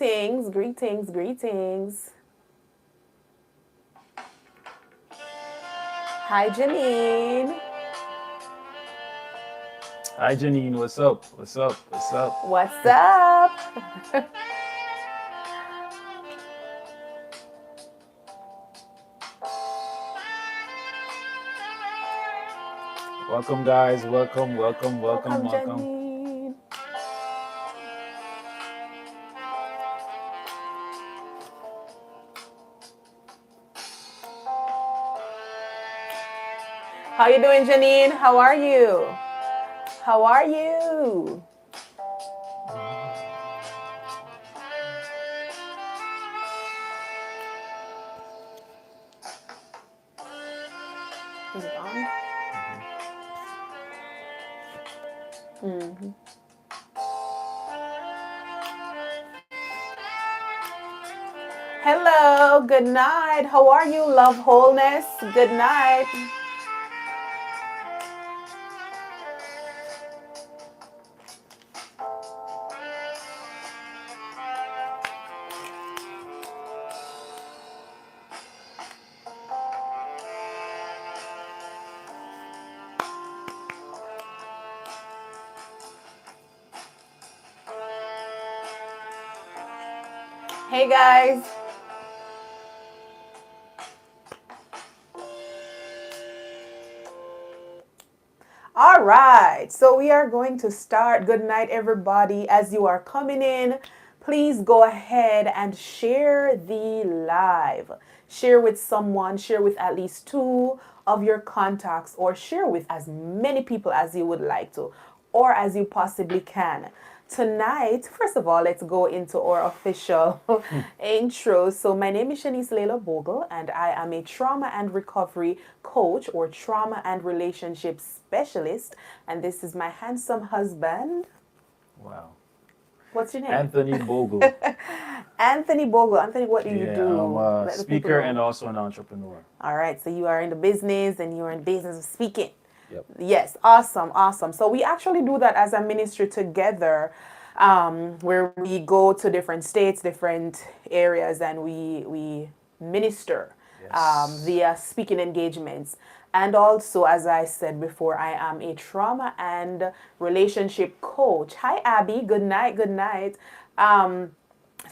Greetings, greetings, greetings. Hi, Janine. Hi Janine, what's up? What's up? What's up? What's up? Welcome guys, welcome, welcome, welcome, Welcome, welcome. Janine. How you doing, Janine? How are you? How are you? Is it on? Mm-hmm. Hello, good night. How are you, love wholeness? Good night. Hey, guys. All right, so we are going to start. Good night, everybody. As you are coming in, please go ahead and share the live. Share with someone, share with at least two of your contacts, or share with as many people as you would like to, or as you possibly can. Tonight, first of all, let's go into our official intro. So, my name is Shaniese and I am a trauma and recovery coach or trauma and relationship specialist. And this is my handsome husband. Wow. What's your name? Anthony Bogle. Anthony Bogle. Anthony, what do you Yeah, I'm do? a Let the people speaker and know. also an entrepreneur. All right, so you are in the business and you are in business of speaking. Yep. Yes, awesome, awesome. So we actually do that as a ministry together, where we go to different states, different areas, and we minister Yes. via speaking engagements. And also, as I said before, I am a trauma and relationship coach. Hi, Abby. Good night. Good night.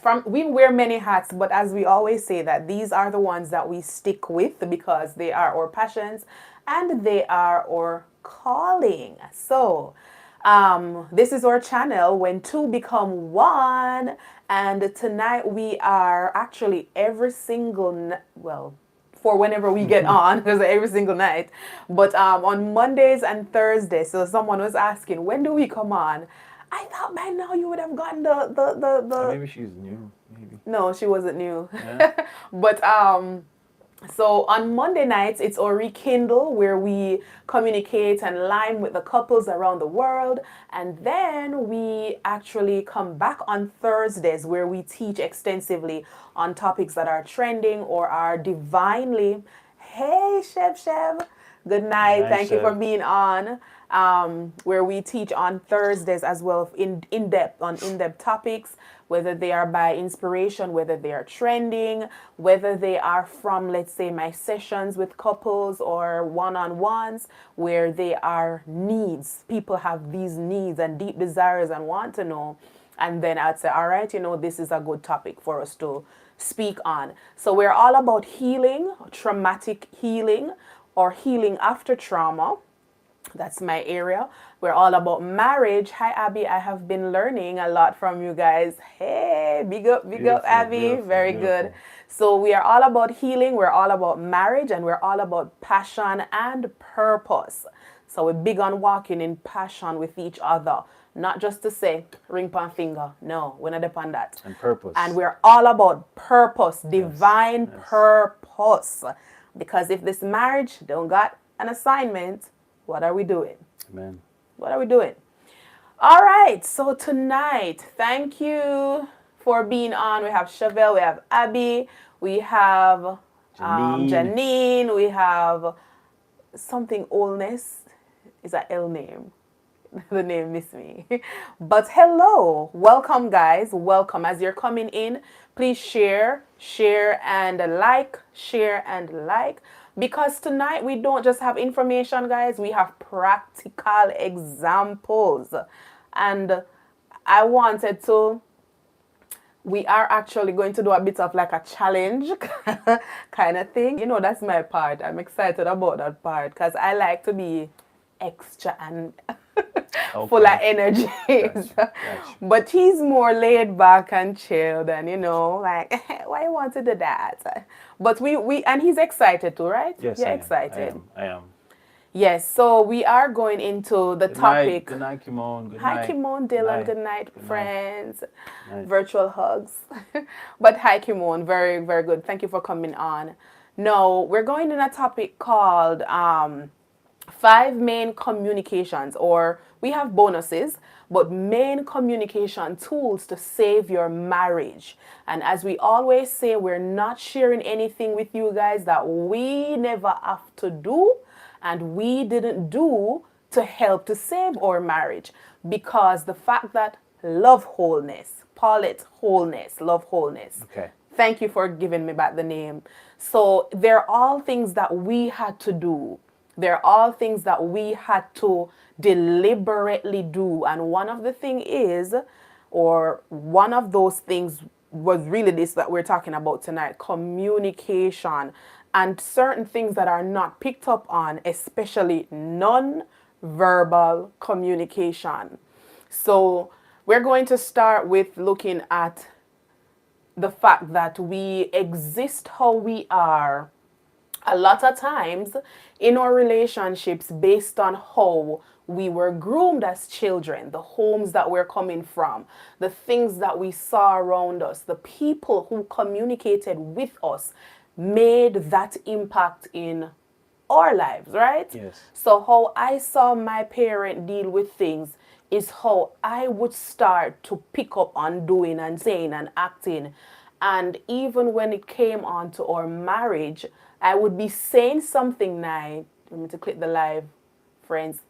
From we wear many hats, but as we always say, that these are the ones that we stick with because they are our passions and they are our calling. So this is our channel when two become one, and tonight we are actually every single well, for whenever we get on, because every single night, but on Mondays and Thursdays. So someone was asking, when do we come on? I thought by now you would have gotten the Maybe she's new. Maybe. no, she wasn't new. Yeah. But so on Monday nights, it's our Rekindle where we communicate and line with the couples around the world. And then we actually come back on Thursdays where we teach extensively on topics that are trending or are divinely. Hey, Chef. Good night. Nice, Thank you for chef. being on. Where we teach on Thursdays as well in depth on in depth topics, whether they are by inspiration, whether they are trending, whether they are from, let's say, my sessions with couples or one on ones, where they are needs. People have these needs and deep desires and want to know. And then I'd say, all right, this is a good topic for us to speak on. So we're all about healing, traumatic healing, or healing after trauma. That's my area. We're all about marriage. Hi, Abby. I have been learning a lot from you guys. Hey, big up, Beautiful, Abby. beautiful, Very good. beautiful. So, we are all about healing. We're all about marriage, and we're all about passion and purpose. So, we're big on walking in passion with each other. Not just to say, ring pan finger. No, we're not upon that. And And purpose. we're all about purpose, Yes. divine Yes. purpose. Because if this marriage don't got an assignment, what are we doing? Amen. What are we doing? All right. So tonight, thank you for being on. We have Chevelle, we have Abby, we have Janine. Janine, we have something oldness. Is that L name? The name Miss Me. But hello, welcome guys, welcome. As you're coming in, please share and like, because tonight we don't just have information, guys, we have practical examples. And I wanted to we are actually going to do a bit of like a challenge kind of thing. You know, that's my part. I'm excited about that part because I like to be extra and full of energy. Gotcha. But he's more laid back and chilled and, like, why you want to do that? But we and he's excited too, right? Yes, You're I am. excited. I am. Yes, so we are going into the topic. Good night, Kimon. Good Hi, night. Kimon, Dylan. Good night, friends. Night. Virtual hugs. But hi, Kimon. Very, very good. Thank you for coming on. No, we're going in a topic called 5 main communications, or we have bonuses, but main communication tools to save your marriage. And as we always say, we're not sharing anything with you guys that we never have to do and we didn't do to help to save our marriage, because the fact that love wholeness, Paulette wholeness, love wholeness. Okay. Thank you for giving me back the name. So they're all things that we had to do. They're all things that we had to deliberately do. And one of the thing is, or one of those things was really this that we're talking about tonight, communication, and certain things that are not picked up on, especially non-verbal communication. So we're going to start with looking at the fact that we exist how we are a lot of times in our relationships based on how we were groomed as children, the homes that we're coming from, the things that we saw around us, the people who communicated with us made that impact in our lives, right? Yes. So how I saw my parent deal with things is how I would start to pick up on doing and saying and acting. And even when it came on to our marriage, I would be saying something nice. Let me to click the live, friends.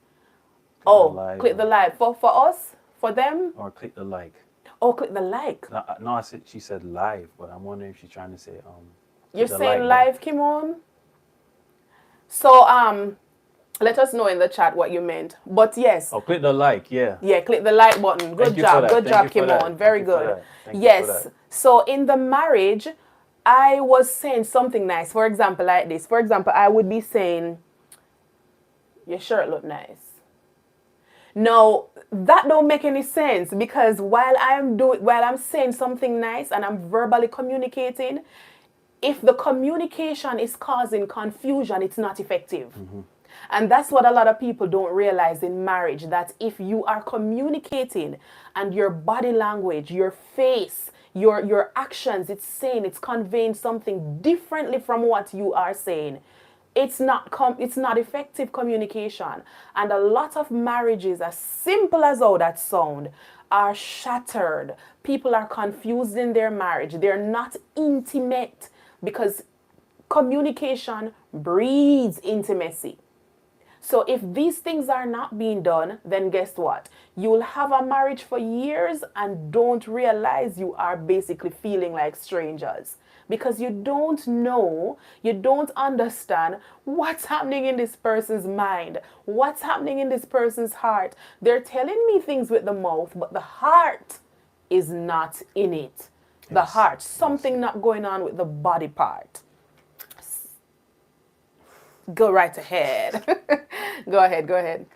Click the live. For us? For them? Or click the like. Oh, click the like. No, she said live, but I'm wondering if she's trying to say You're saying live, Kimon? So let us know in the chat what you meant. But yes. Oh, click the like, yeah. Yeah, click the like button. Good job, Kimon. Very good. Yes. So in the marriage, I was saying something nice. For example, like this. For example, I would be saying, your shirt look nice. No, that don't make any sense, because while I'm saying something nice and I'm verbally communicating, if the communication is causing confusion, it's not effective. Mm-hmm. And that's what a lot of people don't realize in marriage, that if you are communicating and your body language, your face, your actions, it's conveying something differently from what you are saying, it's not effective communication. And a lot of marriages, as simple as how that sound, are shattered. People are confused in their marriage. They're not intimate, because communication breeds intimacy. So if these things are not being done, then guess what? You'll have a marriage for years and don't realize you are basically feeling like strangers, because you don't know, you don't understand what's happening in this person's mind, what's happening in this person's heart. They're telling me things with the mouth, but the heart is not in it. The heart, something not going on with the body part. Go right ahead. Go ahead.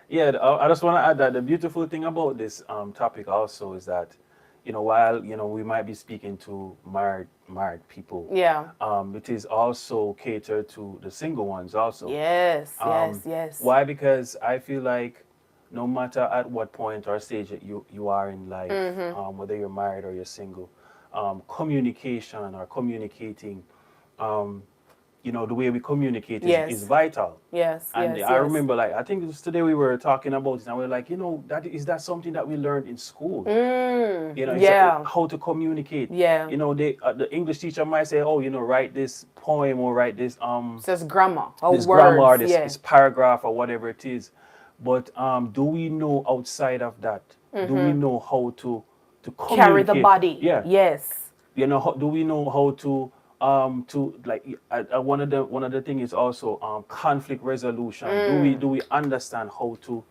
Yeah, I just want to add that the beautiful thing about this topic also is that, while, we might be speaking to married people, it is also catered to the single ones also. Yes. Why? Because I feel like no matter at what point or stage that you are in life, Mm-hmm. Whether you're married or you're single, communication or communicating, the way we communicate is vital. Yes. And I remember, like, I think it was today we were talking about it, and we were like, that something that we learned in school. How to communicate. Yeah. The English teacher might say, write this poem or write this it's just grammar or this words. Grammar, this paragraph or whatever it is. But do we know outside of that? Do we know how to Carry the communicate? body. Yeah, Yes. do we know how to like one of the thing is also conflict resolution. Do we understand how to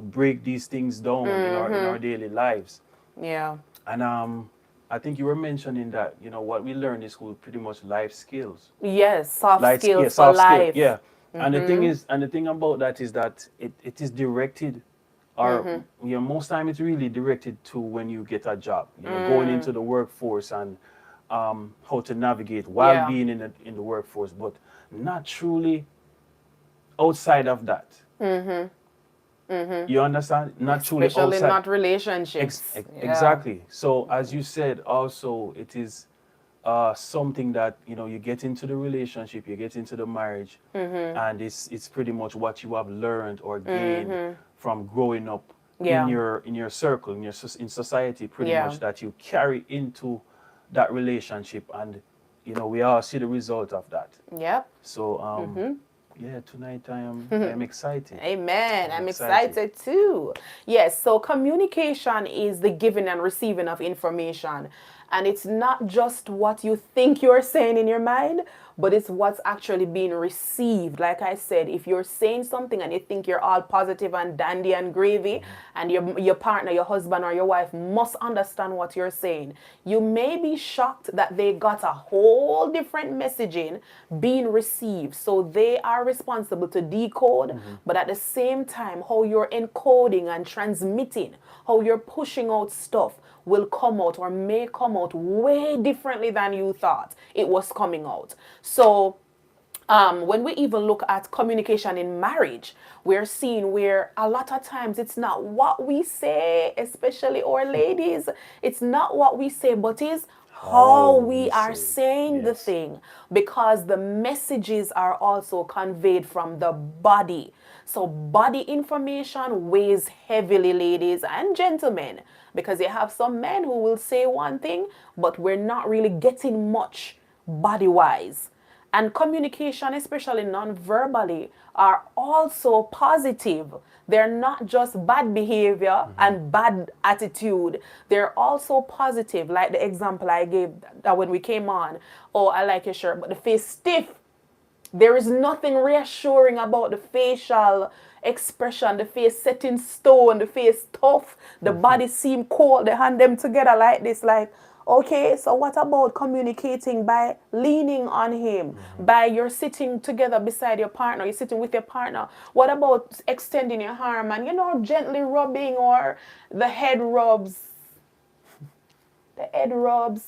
break these things down in our daily lives? Yeah. And I think you were mentioning that what we learn in school pretty much life skills, Yes. Soft yeah, skills for soft skill, life. yeah. And the thing about that is that it is directed, or most time it's really directed to when you get a job, going into the workforce, and how to navigate while Yeah. being in the workforce, but not truly outside of that. You understand? Not truly Especially outside. not relationships. Yeah. Exactly. So as you said, also it is something that you get into the relationship, you get into the marriage, and it's pretty much what you have learned or gained from growing up Yeah. in your circle, in society, pretty Yeah. much, that you carry into that relationship, and we all see the result of that. Yep. So yeah, tonight I am excited. Amen. I'm I'm excited. excited too. Yes, so communication is the giving and receiving of information. And it's not just what you think you're saying in your mind, but it's what's actually being received. Like I said, if you're saying something and you think you're all positive and dandy and gravy, and your partner, your husband, or your wife must understand what you're saying, you may be shocked that they got a whole different messaging being received. So they are responsible to decode, but at the same time, how you're encoding and transmitting, how you're pushing out stuff will come out or may come out way differently than you thought it was coming out. So when we even look at communication in marriage, we're seeing where a lot of times it's not what we say, especially our ladies, it's not what we say, but is how How we we are say, saying the yes. thing, because the messages are also conveyed from the body. So body information weighs heavily, ladies and gentlemen, because you have some men who will say one thing, but we're not really getting much body wise. And communication, especially non-verbally, are also positive. They're not just bad behavior and bad attitude. They're also positive. Like the example I gave that when we came on, oh, I like your shirt, but the face stiff. There is nothing reassuring about the facial expression, the face set in stone, the face tough, the body seem cold, they hand them together like this, like, okay, so what about communicating by leaning on him, by you're sitting together beside your partner, you're sitting with your partner. What about extending your arm and, gently rubbing, or the head rubs,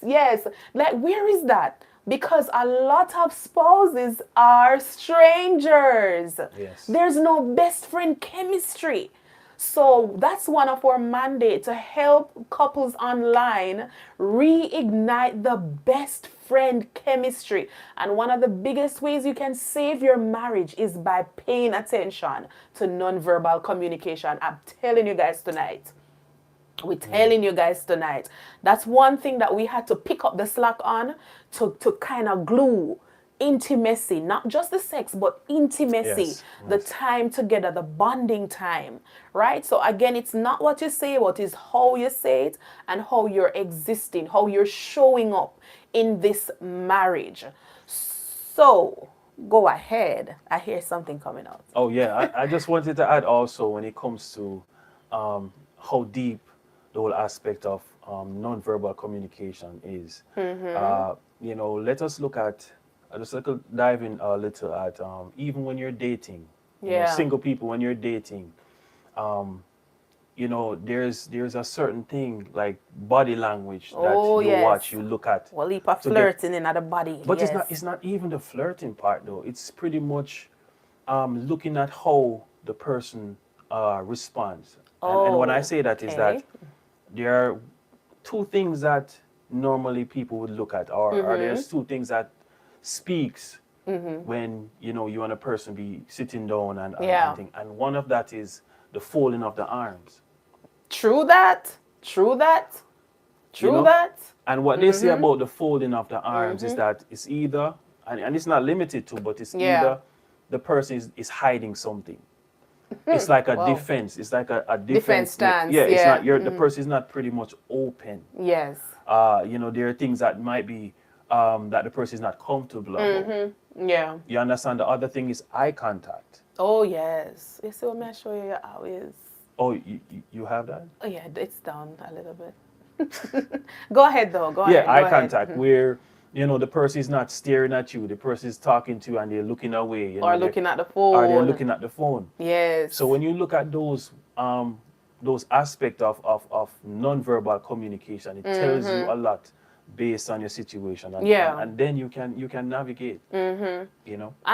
yes. Like, where is that? Because a lot of spouses are strangers. Yes. There's no best friend chemistry. So that's one of our mandate, to help couples online reignite the best friend chemistry. And one of the biggest ways you can save your marriage is by paying attention to nonverbal communication. I'm telling you guys tonight. We're telling you guys tonight. That's one thing that we had to pick up the slack on, to kind of glue intimacy, not just the sex, but intimacy, Yes. the Yes. time together, the bonding time, right? So again, it's not what you say, what is how you say it, and how you're existing, how you're showing up in this marriage. So go ahead. I hear something coming out. Oh yeah, I just wanted to add also, when it comes to how deep the whole aspect of nonverbal communication is. Let us look at, just like dive in a little at, even when you're dating, Yeah. single people, when you're dating, um, there's a certain thing like body language that Oh, you watch, yes. you look at Well, heap of to get. flirting in the body. But it's not Yes. it's not even the flirting part though. It's pretty much looking at how the person responds. And when I Oh, say that is that okay. there are two things that normally people would look at, or there's two things that speaks when you and a person be sitting down and Yeah. thing. And one of that is the folding of the arms. True that. True that. You True know? that. And what they say about the folding of the arms is that it's either, and it's not limited to, but it's Yeah. either the person is hiding something. it's like a Wow. defense. It's like a Defense defense. stance. Yeah, it's Yeah. not the person is not pretty much open. Yes. There are things that might be that the person is not comfortable about. Yeah. You understand? The other thing is eye contact. Oh yes. You see what I'm show you how is. Oh, you have that? Oh yeah, it's down a little bit. Go ahead though. Go Yeah, ahead. eye Go ahead. contact where the person is not staring at you. The person is talking to you and they're looking away. Or looking at the or they're phone. looking at the phone. Yes. So when you look at those aspects of nonverbal communication, it tells you a lot based on your situation, and then you can navigate. And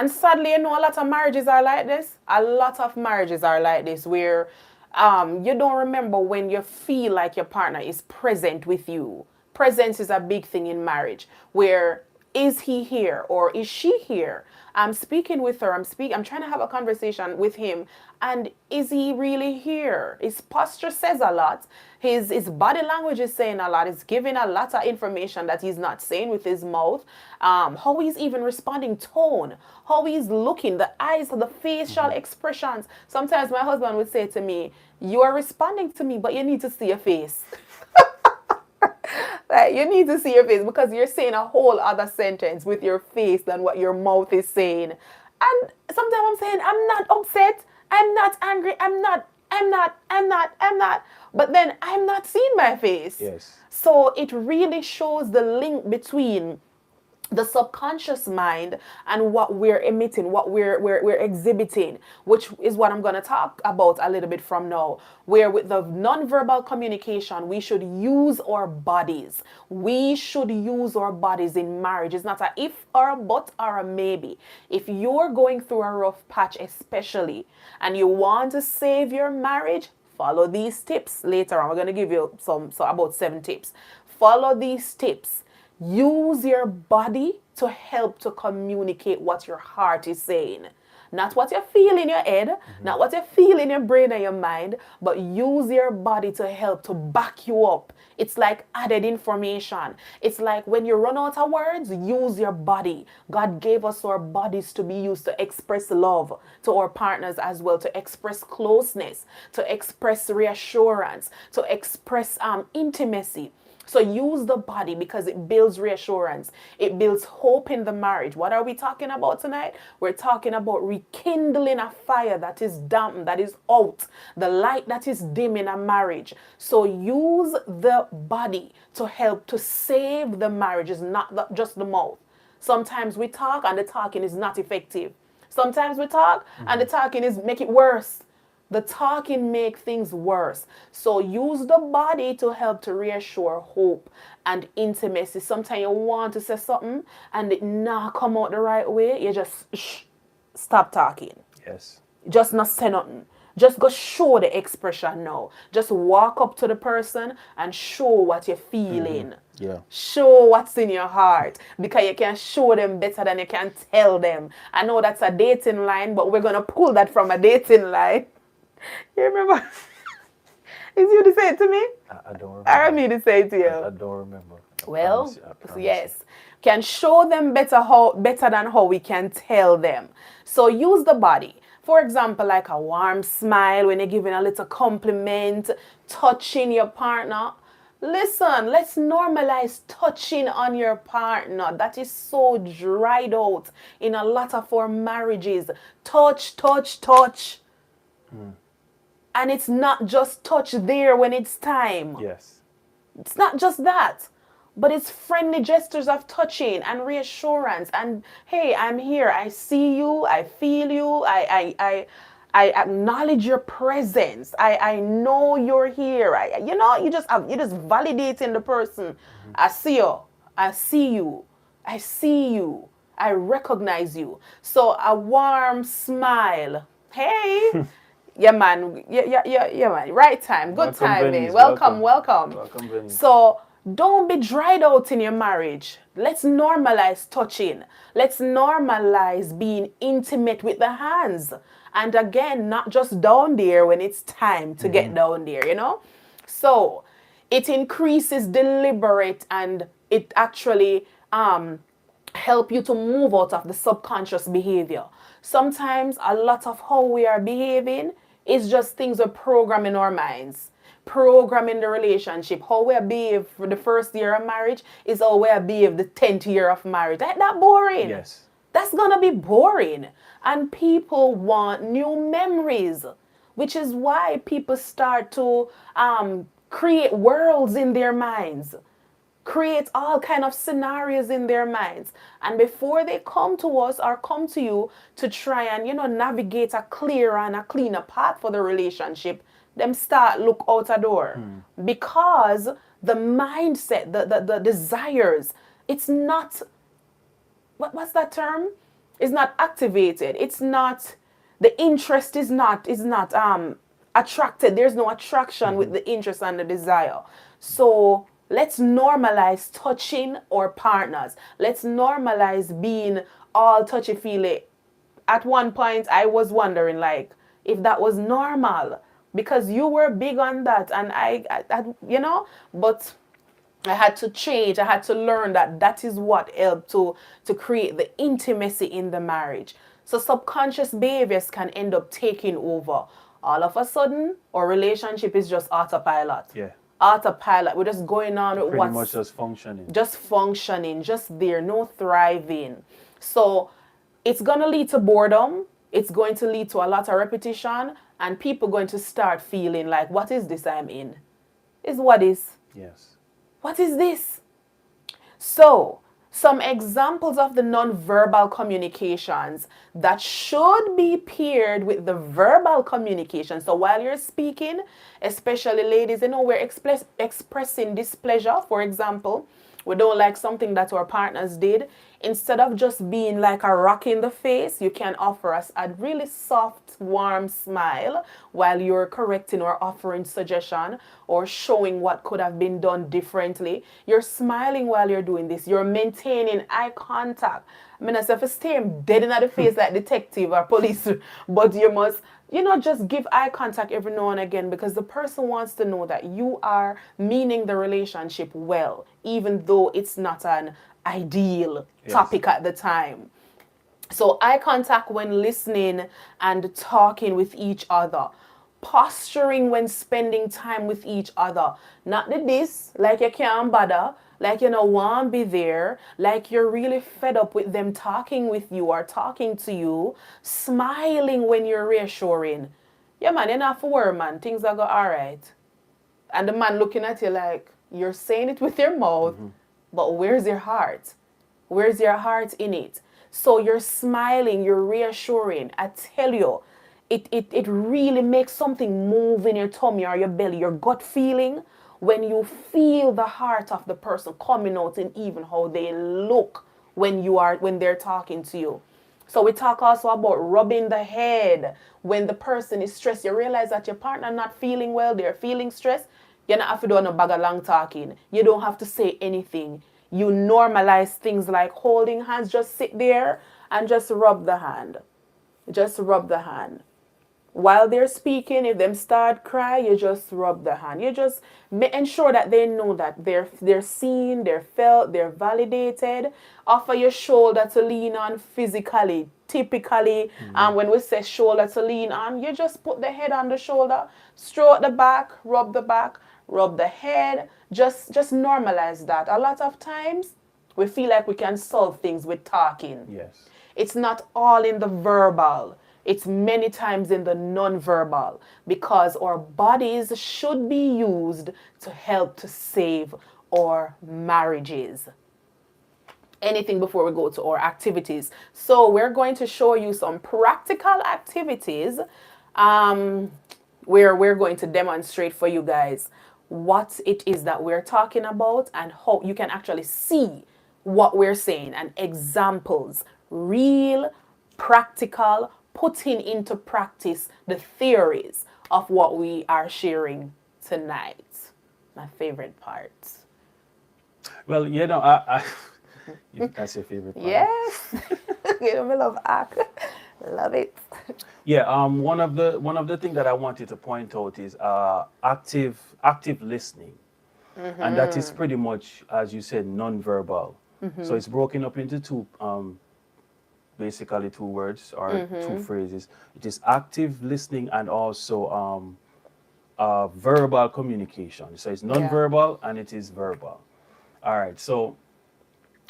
sadly, a lot of marriages are like this. A lot of marriages are like this, where you don't remember when you feel like your partner is present with you. Presence is a big thing in marriage, where is he here or is she here? I'm speaking with her. I'm trying to have a conversation with him. And is he really here? His posture says a lot. His body language is saying a lot. It's giving a lot of information that he's not saying with his mouth. How he's even responding, tone, how he's looking, the eyes, the facial expressions. Sometimes my husband would say to me, "You are responding to me, but you need to see your face." Like, you need to see your face because you're saying a whole other sentence with your face than what your mouth is saying. And sometimes I'm saying, I'm not upset, I'm not angry, I'm not. But then I'm not seeing my face. Yes. So it really shows the link between the subconscious mind and what we're emitting, what we're exhibiting, which is what I'm going to talk about a little bit from now, where with the nonverbal communication, we should use our bodies. We should use our bodies in marriage. It's not a if or a but or a maybe. If you're going through a rough patch, especially, and you want to save your marriage, follow these tips. Later on, we're going to give you about 7 tips. Follow these tips. Use your body to help to communicate what your heart is saying. Not what you feel in your head, not what you feel in your brain or your mind, but use your body to help to back you up. It's like added information. It's like when you run out of words, use your body. God gave us our bodies to be used to express love to our partners as well, to express closeness, to express reassurance, to express intimacy. So use the body because it builds reassurance. It builds hope in the marriage. What are we talking about tonight? We're talking about rekindling a fire that is damp, that is out, the light that is dim in a marriage. So use the body to help to save the marriage. It's not just the mouth. Sometimes we talk and the talking is not effective. Sometimes we talk and the talking is make it worse. The talking make things worse. So use the body to help to reassure hope and intimacy. Sometimes you want to say something and it not come out the right way. You just stop talking. Yes. Just not say nothing. Just go show the expression now. Just walk up to the person and show what you're feeling. Yeah. Show what's in your heart, because you can show them better than you can tell them. I know that's a dating line, but we're going to pull that from a dating line. You remember? Is you to say it to me? I don't remember. I don't mean to say it to you. I don't remember. Well, I promise yes. Can show them better than how we can tell them. So use the body. For example, like a warm smile when you're giving a little compliment, touching your partner. Listen, let's normalize touching on your partner. That is so dried out in a lot of our marriages. Touch, touch, touch. And it's not just touch there when it's time. Yes. It's not just that, but it's friendly gestures of touching and reassurance. And hey, I'm here. I see you. I feel you. I acknowledge your presence. I know you're here. You just validating the person. I see you. I see you. I see you. I recognize you. So a warm smile. Hey. Yeah, man. Yeah, man. Right time. Good timing. Welcome. Welcome, Vinny. So don't be dried out in your marriage. Let's normalize touching. Let's normalize being intimate with the hands. And again, not just down there when it's time to get down there, So it increases deliberate and it actually help you to move out of the subconscious behavior. Sometimes a lot of how we are behaving It's just things we program in our minds. Program in the relationship. How we behave for the first year of marriage is how we behave the 10th year of marriage. That boring. Yes. That's gonna be boring. And people want new memories, which is why people start to create worlds in their minds, create all kind of scenarios in their minds, and before they come to us or come to you to try and navigate a clearer and a cleaner path for the relationship, them start look out a door. Because the mindset, the desires, it's not, what's that term, is not activated. It's not, the interest is not attracted. There's no attraction with the interest and the desire. So let's normalize touching our partners. Let's normalize being all touchy feely. At one point I was wondering like if that was normal, because you were big on that, and I but I had to change. I had to learn that that is what helped to create the intimacy in the marriage. So subconscious behaviors can end up taking over. All of a sudden, our relationship is just autopilot. Yeah. Autopilot. We're just going on with Pretty much just functioning. Just functioning, just there, no thriving. So it's going to lead to boredom. It's going to lead to a lot of repetition, and people going to start feeling like, what is this I'm in? Is what is? Yes. What is this? So, some examples of the non-verbal communications that should be paired with the verbal communication. So while you're speaking, especially ladies, we're expressing displeasure, for example. We don't like something that our partners did. Instead of just being like a rock in the face, you can offer us a really soft, warm smile while you're correcting or offering suggestion or showing what could have been done differently. You're smiling while you're doing this. You're maintaining eye contact. I mean, as if stay dead in the face like detective or police, but you must just give eye contact every now and again, because the person wants to know that you are meaning the relationship well, even though it's not an ideal topic at the time. So eye contact when listening and talking with each other. Posturing when spending time with each other. Not the this, like you can't bother, like you don't want to be there, like you're really fed up with them talking with you or talking to you. Smiling when you're reassuring. Yeah, man, you're not for worry, man. Things are go all right. And the man looking at you like, you're saying it with your mouth, but where's your heart? Where's your heart in it? So you're smiling, you're reassuring. I tell you, it really makes something move in your tummy or your belly, your gut feeling, when you feel the heart of the person coming out in even how they look when they're talking to you. So we talk also about rubbing the head when the person is stressed. You realize that your partner not feeling well, they're feeling stressed. You don't have to do no bag of long talking. You don't have to say anything. You normalize things like holding hands. Just sit there and just rub the hand. Just rub the hand. While they're speaking, if them start cry, you just rub the hand. You just ensure that they know that they're seen, they're felt, they're validated. Offer your shoulder to lean on physically. Typically, when we say shoulder to lean on, you just put the head on the shoulder, stroke the back, rub the head. Just normalize that. A lot of times, we feel like we can solve things with talking. Yes. It's not all in the verbal. It's many times in the non-verbal, because our bodies should be used to help to save our marriages. Anything before we go to our activities. So we're going to show you some practical activities where we're going to demonstrate for you guys what it is that we're talking about and how you can actually see what we're saying, and examples, real, practical, putting into practice the theories of what we are sharing tonight. My favorite part. Well, that's your favorite part. Yes. I love act. Love it. Yeah. One of the things that I wanted to point out is active listening, and that is pretty much, as you said, non-verbal. So it's broken up into two basically two words or two phrases. It is active listening and also verbal communication. So it's Yeah. non-verbal and it is verbal. All right. So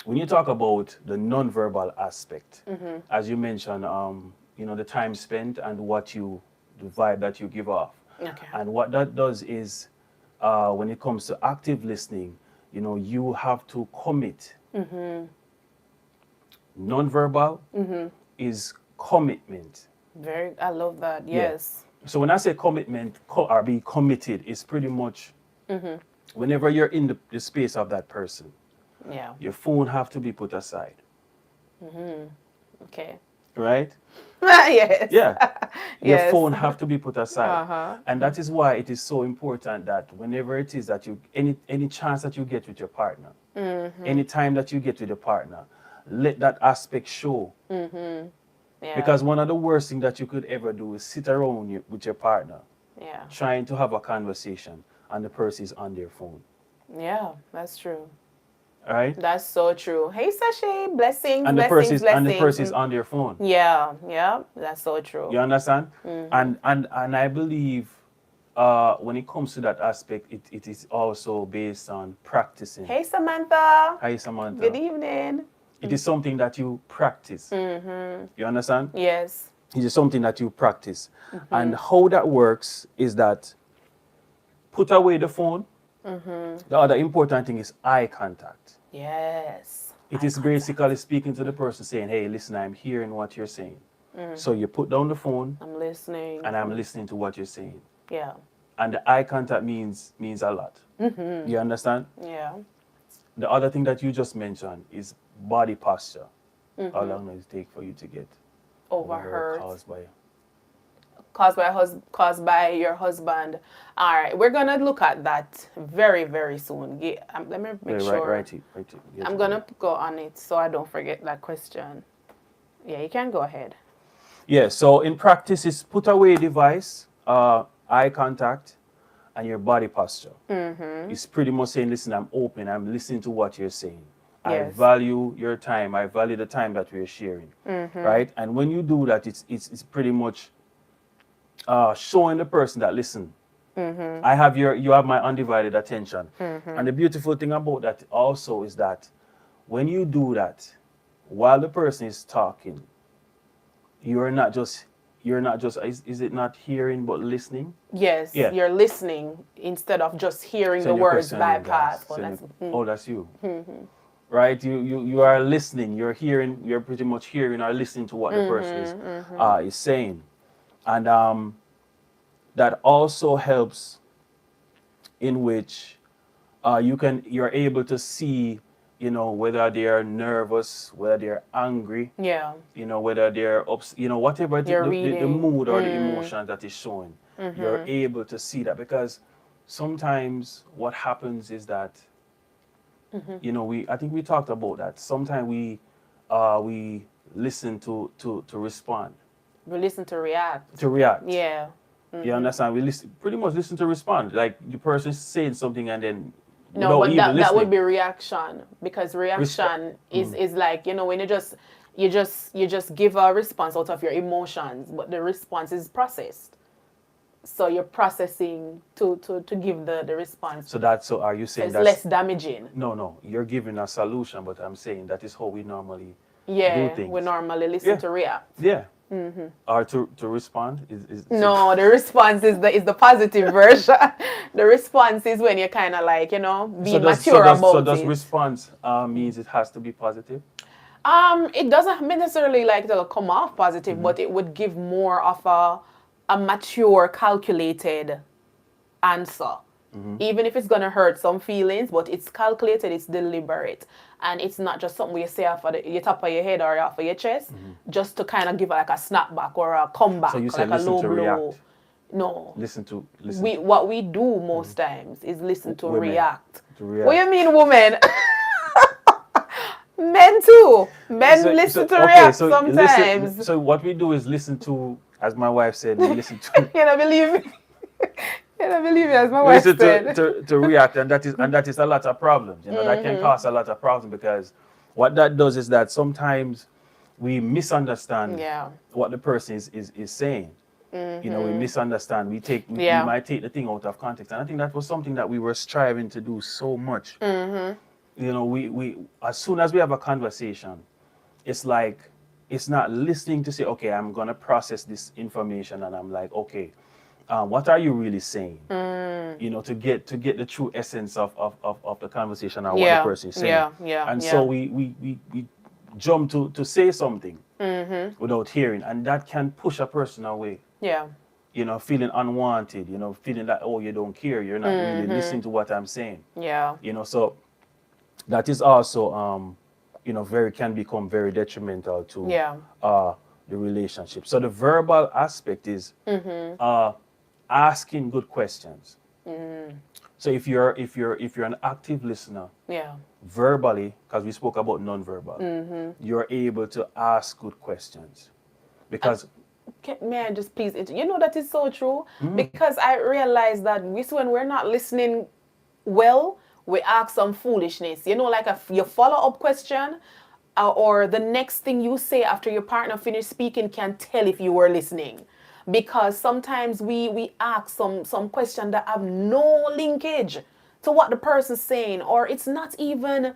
when you talk about the non-verbal aspect, as you mentioned, the time spent and the vibe that you give off. Okay. And what that does is, when it comes to active listening, you have to commit. Non-verbal is commitment. I love that. Yeah. Yes. So when I say commitment or be committed, it's pretty much whenever you're in the space of that person, Yeah. your phone have to be put aside, Okay. right? Yes. Yeah, your Yes. phone have to be put aside, Uh-huh. and that is why it is so important that whenever it is that you any chance that you get with your partner, any time that you get with your partner, let that aspect show. Yeah. Because one of the worst things that you could ever do is sit around with your partner Yeah. trying to have a conversation and the person is on their phone. Yeah, that's true. All right? That's so true. Hey, Sashay, blessings, And the blessings, person blessings. is on their phone. Yeah, yeah, that's so true. You understand? And I believe when it comes to that aspect, it is also based on practicing. Hey, Samantha. Hi, Samantha. Good evening. It is something that you practice. You understand? Yes. It is something that you practice. And how that works is that put away the phone. The other important thing is eye contact. Yes. It is basically speaking to the person saying, hey, listen, I'm hearing what you're saying. So you put down the phone I'm listening. and I'm listening to what you're saying. Yeah. And the eye contact means a lot. You understand? Yeah. The other thing that you just mentioned is body posture. How long does it take for you to get Overheard. caused Caused by your husband. All right, we're gonna look at that very, very soon. Let me make sure. Right. I'm gonna go on it so I don't forget that question. Yeah, you can go ahead. Yeah, so in practice, it's put away device, eye contact, and your body posture. It's pretty much saying, listen, I'm open, I'm listening to what you're saying. I Yes. value your time, I value the time that we're sharing, right? And when you do that, it's pretty much showing the person that, listen, you have my undivided attention. And the beautiful thing about that also is that when you do that, while the person is talking, you're not just is it not hearing but listening? Yes, Yeah. you're listening instead of just hearing Send the your words question in, bypass. guys. That's you. Right? You are listening. You're hearing. You're pretty much hearing or listening to what the person is saying, and that also helps in which you're able to see, whether they are nervous, whether they're angry, Yeah. whether they're whatever You're the reading. mood or the emotion that is showing, you're able to see that. Because sometimes what happens is that, I think we talked about that. Sometimes we listen to respond. We listen to react. To react. Yeah. You understand? We pretty much listen to respond. Like the person is saying something and then No, but even that would listening. be reaction, because reaction is like, when you just give a response out of your emotions, but the response is processed. So you're processing to give the response. So are you saying It's that's less damaging. No, you're giving a solution, but I'm saying that is how we normally do Yeah, things. we normally listen to react. Yeah. Or to respond is No, the response is the positive version. The response is when you're kind of like, being mature about so does it. response means it has to be positive? It doesn't necessarily like to come off positive, but it would give more of a mature, calculated answer. Even if it's gonna hurt some feelings, but it's calculated, it's deliberate, and it's not just something you say off of your top of your head or off of your chest, just to kind of give like a snapback or a comeback, So you or say like a low listen to blow. react. No. Listen to What we do most times is listen to Women. react. To react. What do you mean, women? Men too. Men listen to react sometimes. So what we do is listen to, as my wife said, we listen to. You don't believe me? You don't believe me, as my wife Listen said. to react, and that is a lot of problems. That can cause a lot of problems, because what that does is that sometimes we misunderstand what the person is saying. You know, we misunderstand. We might take the thing out of context, and I think that was something that we were striving to do so much. You know, we as soon as we have a conversation, it's like it's not listening to say, okay, I'm gonna process this information, and I'm like, okay, what are you really saying? You know, to get the true essence of the conversation or what the person is saying. And so we jump to say something without hearing, and that can push a person away. You know, feeling unwanted, you know, feeling that, oh, you don't care, you're not really listening to what I'm saying. You know, so that is also you know, can become very detrimental to the relationship. So the verbal aspect is asking good questions. So if you're an active listener, verbally, because we spoke about nonverbal, you're able to ask good questions. Because may I just please, you know, that is so true, because I realize that when we're not listening well, we ask some foolishness. You know, like your follow-up question or the next thing you say after your partner finished speaking can tell if you were listening. Because sometimes we ask some question that have no linkage to what the person's saying, or it's not even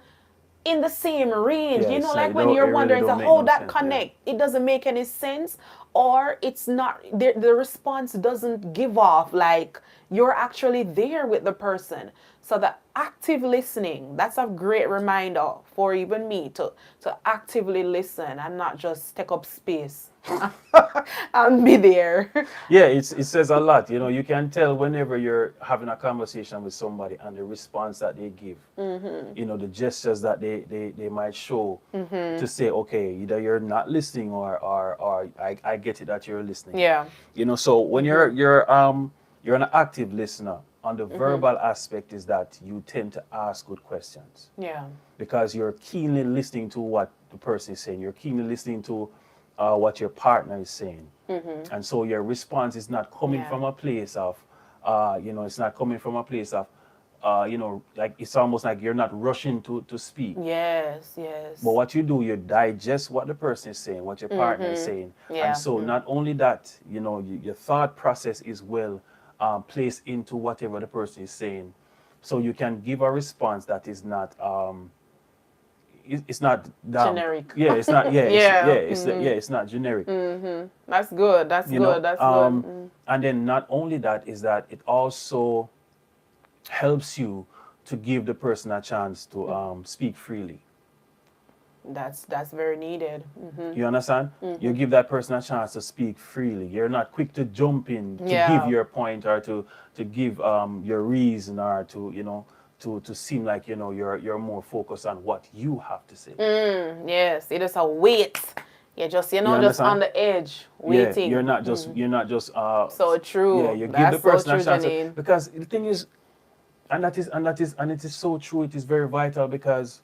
in the same range. You know, like when you're wondering, really how that connect, it doesn't make any sense, or it's not, the response doesn't give off like you're actually there with the person. So the active listening, that's a great reminder for even me to actively listen and not just take up space and be there. Yeah, it says a lot. You know, you can tell whenever you're having a conversation with somebody and the response that they give, you know, the gestures that they might show to say, okay, either you're not listening or I get it that you're listening. You know, so when you're an active listener, on the verbal aspect is that you tend to ask good questions. Because you're keenly listening to what the person is saying. You're keenly listening to what your partner is saying. And so your response is not coming from a place of, you know, it's not coming from a place of, you know, like it's almost like you're not rushing to speak. Yes. But what you do, you digest what the person is saying, what your partner is saying. And so not only that, you know, your thought process is well placed into whatever the person is saying. So you can give a response that is not it's not generic. Yeah, it's not. It's not generic. That's good. That's good. That's good. And then not only that is that it also helps you to give the person a chance to speak freely. That's very needed. You understand? You give that person a chance to speak freely. You're not quick to jump in to give your point or to give your reason or to, you know, to seem like, you know, you're more focused on what you have to say. Yes, it is a wait. You're just, you know, just on the edge waiting. Yeah, you're not just so true. Yeah, you give the person a chance because the thing is, and it is so true. It is very vital because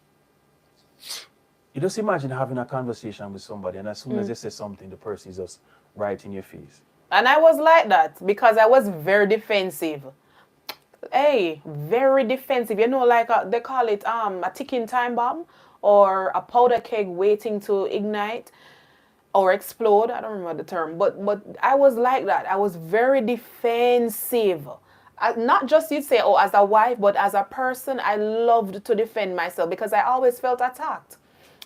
you just imagine having a conversation with somebody, and as soon as they say something, the person is just right in your face. And I was like that because I was very defensive. Hey, very defensive. You know, like they call it a ticking time bomb or a powder keg waiting to ignite or explode. I don't remember the term, but I was like that. I was very defensive. Not just you'd say, oh, as a wife, but as a person, I loved to defend myself because I always felt attacked.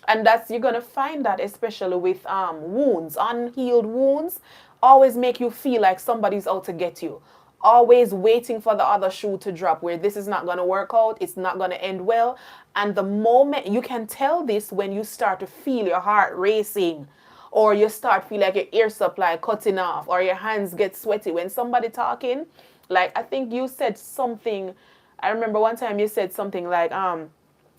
And you're going to find that especially with wounds, unhealed wounds, always make you feel like somebody's out to get you. Always waiting for the other shoe to drop where this is not going to work out. It's not going to end well. And the moment you can tell this when you start to feel your heart racing or you start to feel like your ear supply cutting off or your hands get sweaty when somebody talking. Like, I think you said something. I remember one time you said something like,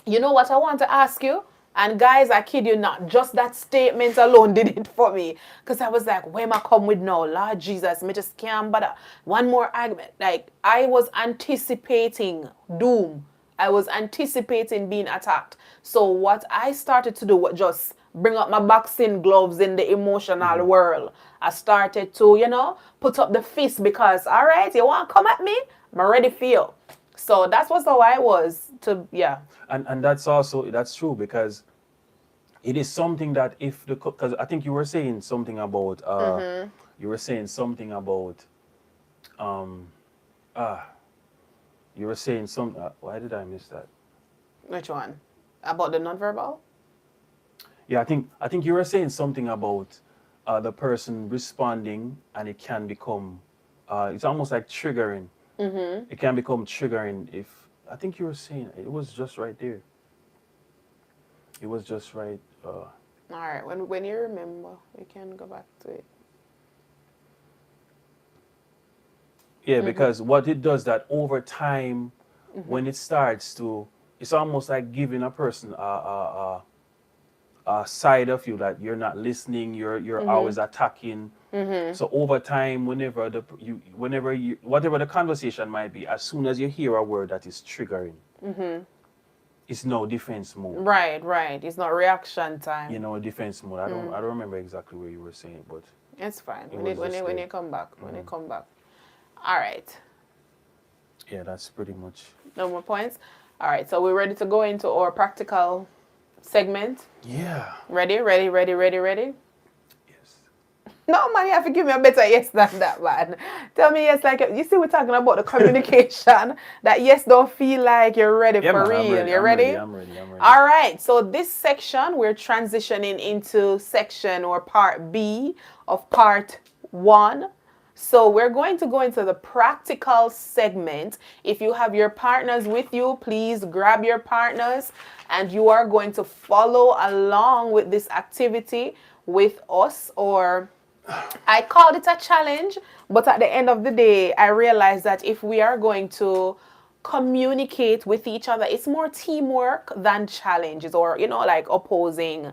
you know what I want to ask you? And guys, I kid you not, just that statement alone did it for me. Because I was like, where am I come with now? Lord Jesus, me just can't bother. One more argument. Like, I was anticipating doom. I was anticipating being attacked. So what I started to do was just bring up my boxing gloves in the emotional world. I started to, you know, put up the fist because, all right, you want to come at me? I'm ready for you. So that was how I was to, And that's true because it is something that if the, because I think you were saying something about, you were saying something about, um, ah, you were saying some, why did I miss that? Which one? About the nonverbal? Yeah, I think you were saying something about the person responding, and it can become, it's almost like triggering. It can become triggering if, I think you were saying it was just right there. It was just right. All right. When you remember, we can go back to it. Yeah, because what it does that over time, when it starts to, it's almost like giving a person a side of you that you're not listening. You're always attacking. So over time, whenever you, whatever the conversation might be, as soon as you hear a word that is triggering, it's no defense mode. Right, right. It's not reaction You time. know, a defense mode. I don't remember exactly where you were saying, but It's fine. it When you was just when there. you come back. When you come back. All right. Yeah, that's pretty much. No more points. All right. So we're ready to go into our practical segment. Yeah. Ready? Ready? Ready? Ready? Ready? Yes. No, man, you have to give me a better yes than that, man. Tell me yes, like you see, we're talking about the communication. That yes don't feel like you're ready Yeah, for man. I'm real. ready. You I'm ready. ready? I'm ready. I'm ready. All right. So this section we're transitioning into section or part B of part 1. So we're going to go into the practical segment. If you have your partners with you, please grab your partners and you are going to follow along with this activity with us, or I called it a challenge, but at the end of the day, I realized that if we are going to communicate with each other, it's more teamwork than challenges, or like opposing,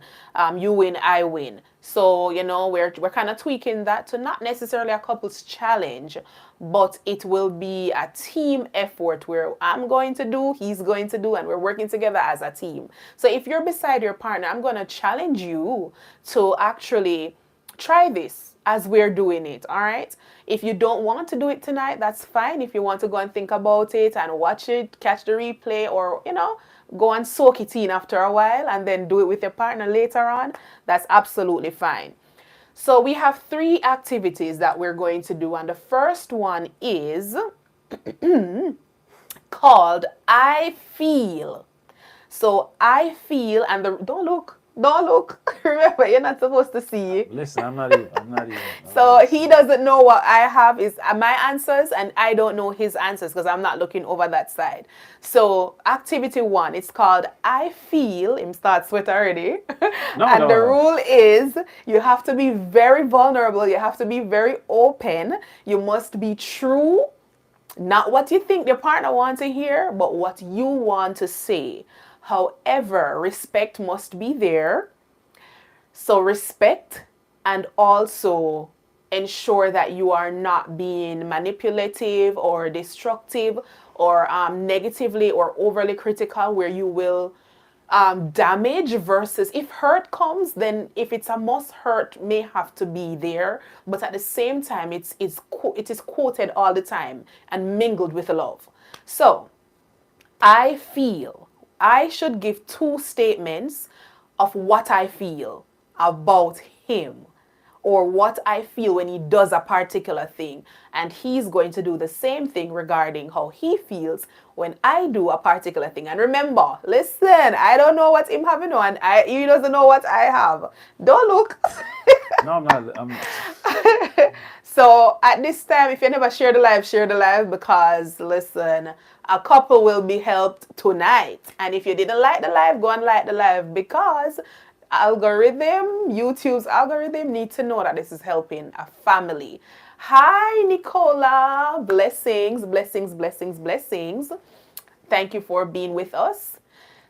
you win, I win. So we're kind of tweaking that to not necessarily a couple's challenge, but it will be a team effort where I'm going to do, he's going to do, and we're working together as a team. So if you're beside your partner, I'm going to challenge you to actually try this as we're doing it. All right. If you don't want to do it tonight, that's fine. If you want to go and think about it and watch it, catch the replay, or go and soak it in after a while and then do it with your partner later on, that's absolutely fine. So we have 3 activities that we're going to do, and the first one is called I Feel. So I feel, and don't look. Remember, you're not supposed to see. Listen, I'm not even. I'm not even. I'm not So even he seeing. doesn't know what I have is my answers, and I don't know his answers because I'm not looking over that side. So activity 1, it's called I Feel. Him start sweat already. No, And the no, no. rule is you have to be very vulnerable. You have to be very open. You must be true. Not what you think your partner wants to hear, but what you want to say. However, respect must be there. So respect, and also ensure that you are not being manipulative or destructive or negatively or overly critical, where you will damage. Versus if hurt comes, then if it's a must, hurt may have to be there, but at the same time it is quoted all the time and mingled with love. So I feel I should give 2 statements of what I feel about him, or what I feel when he does a particular thing. And he's going to do the same thing regarding how he feels when I do a particular thing. And remember, listen, I don't know what him having on. He doesn't know what I have. Don't look. No, I'm not. I'm. So at this time, if you never share the live, because listen, a couple will be helped tonight. And if you didn't like the live, go and like the live, because YouTube's algorithm need to know that this is helping a family. Hi, Nicola. Blessings, blessings, blessings, blessings. Thank you for being with us.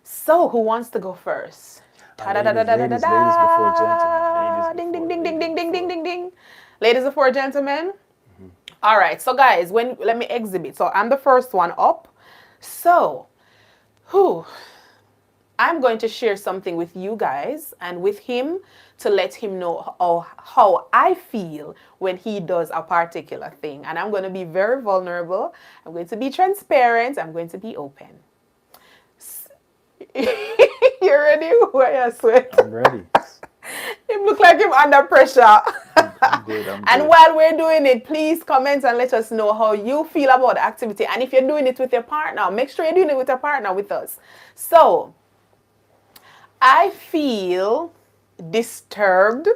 So, who wants to go first? Ta da da da Ladies, da da da ladies, ladies before gentlemen. Ladies da. Ding ding before. ding ding Ladies ding ding ding before. ding ding. Ladies before gentlemen. All right. So guys, let me exhibit. So I'm the first one up. So, who I'm going to share something with you guys and with him to let him know how I feel when he does a particular thing. And I'm going to be very vulnerable. I'm going to be transparent. I'm going to be open. You ready? Why you sweat? I'm ready. Him look like him under pressure. I'm good. I'm And good. while we're doing it, please comment and let us know how you feel about the activity. And if you're doing it with your partner, make sure you're doing it with your partner with us. So, I feel disturbed.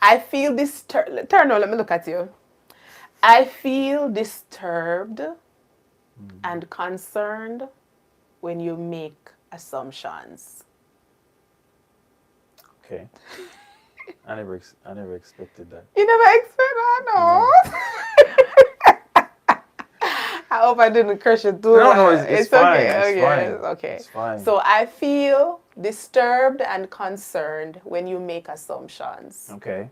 I feel disturbed. Turn on, let me look at you. I feel disturbed and concerned when you make assumptions. Okay. I never expected that. You never expect that, No. no? I hope I didn't crush it too. No, no, it's It's fine. okay. It's Okay, fine. it's okay. It's fine. So I feel disturbed and concerned when you make assumptions. Okay.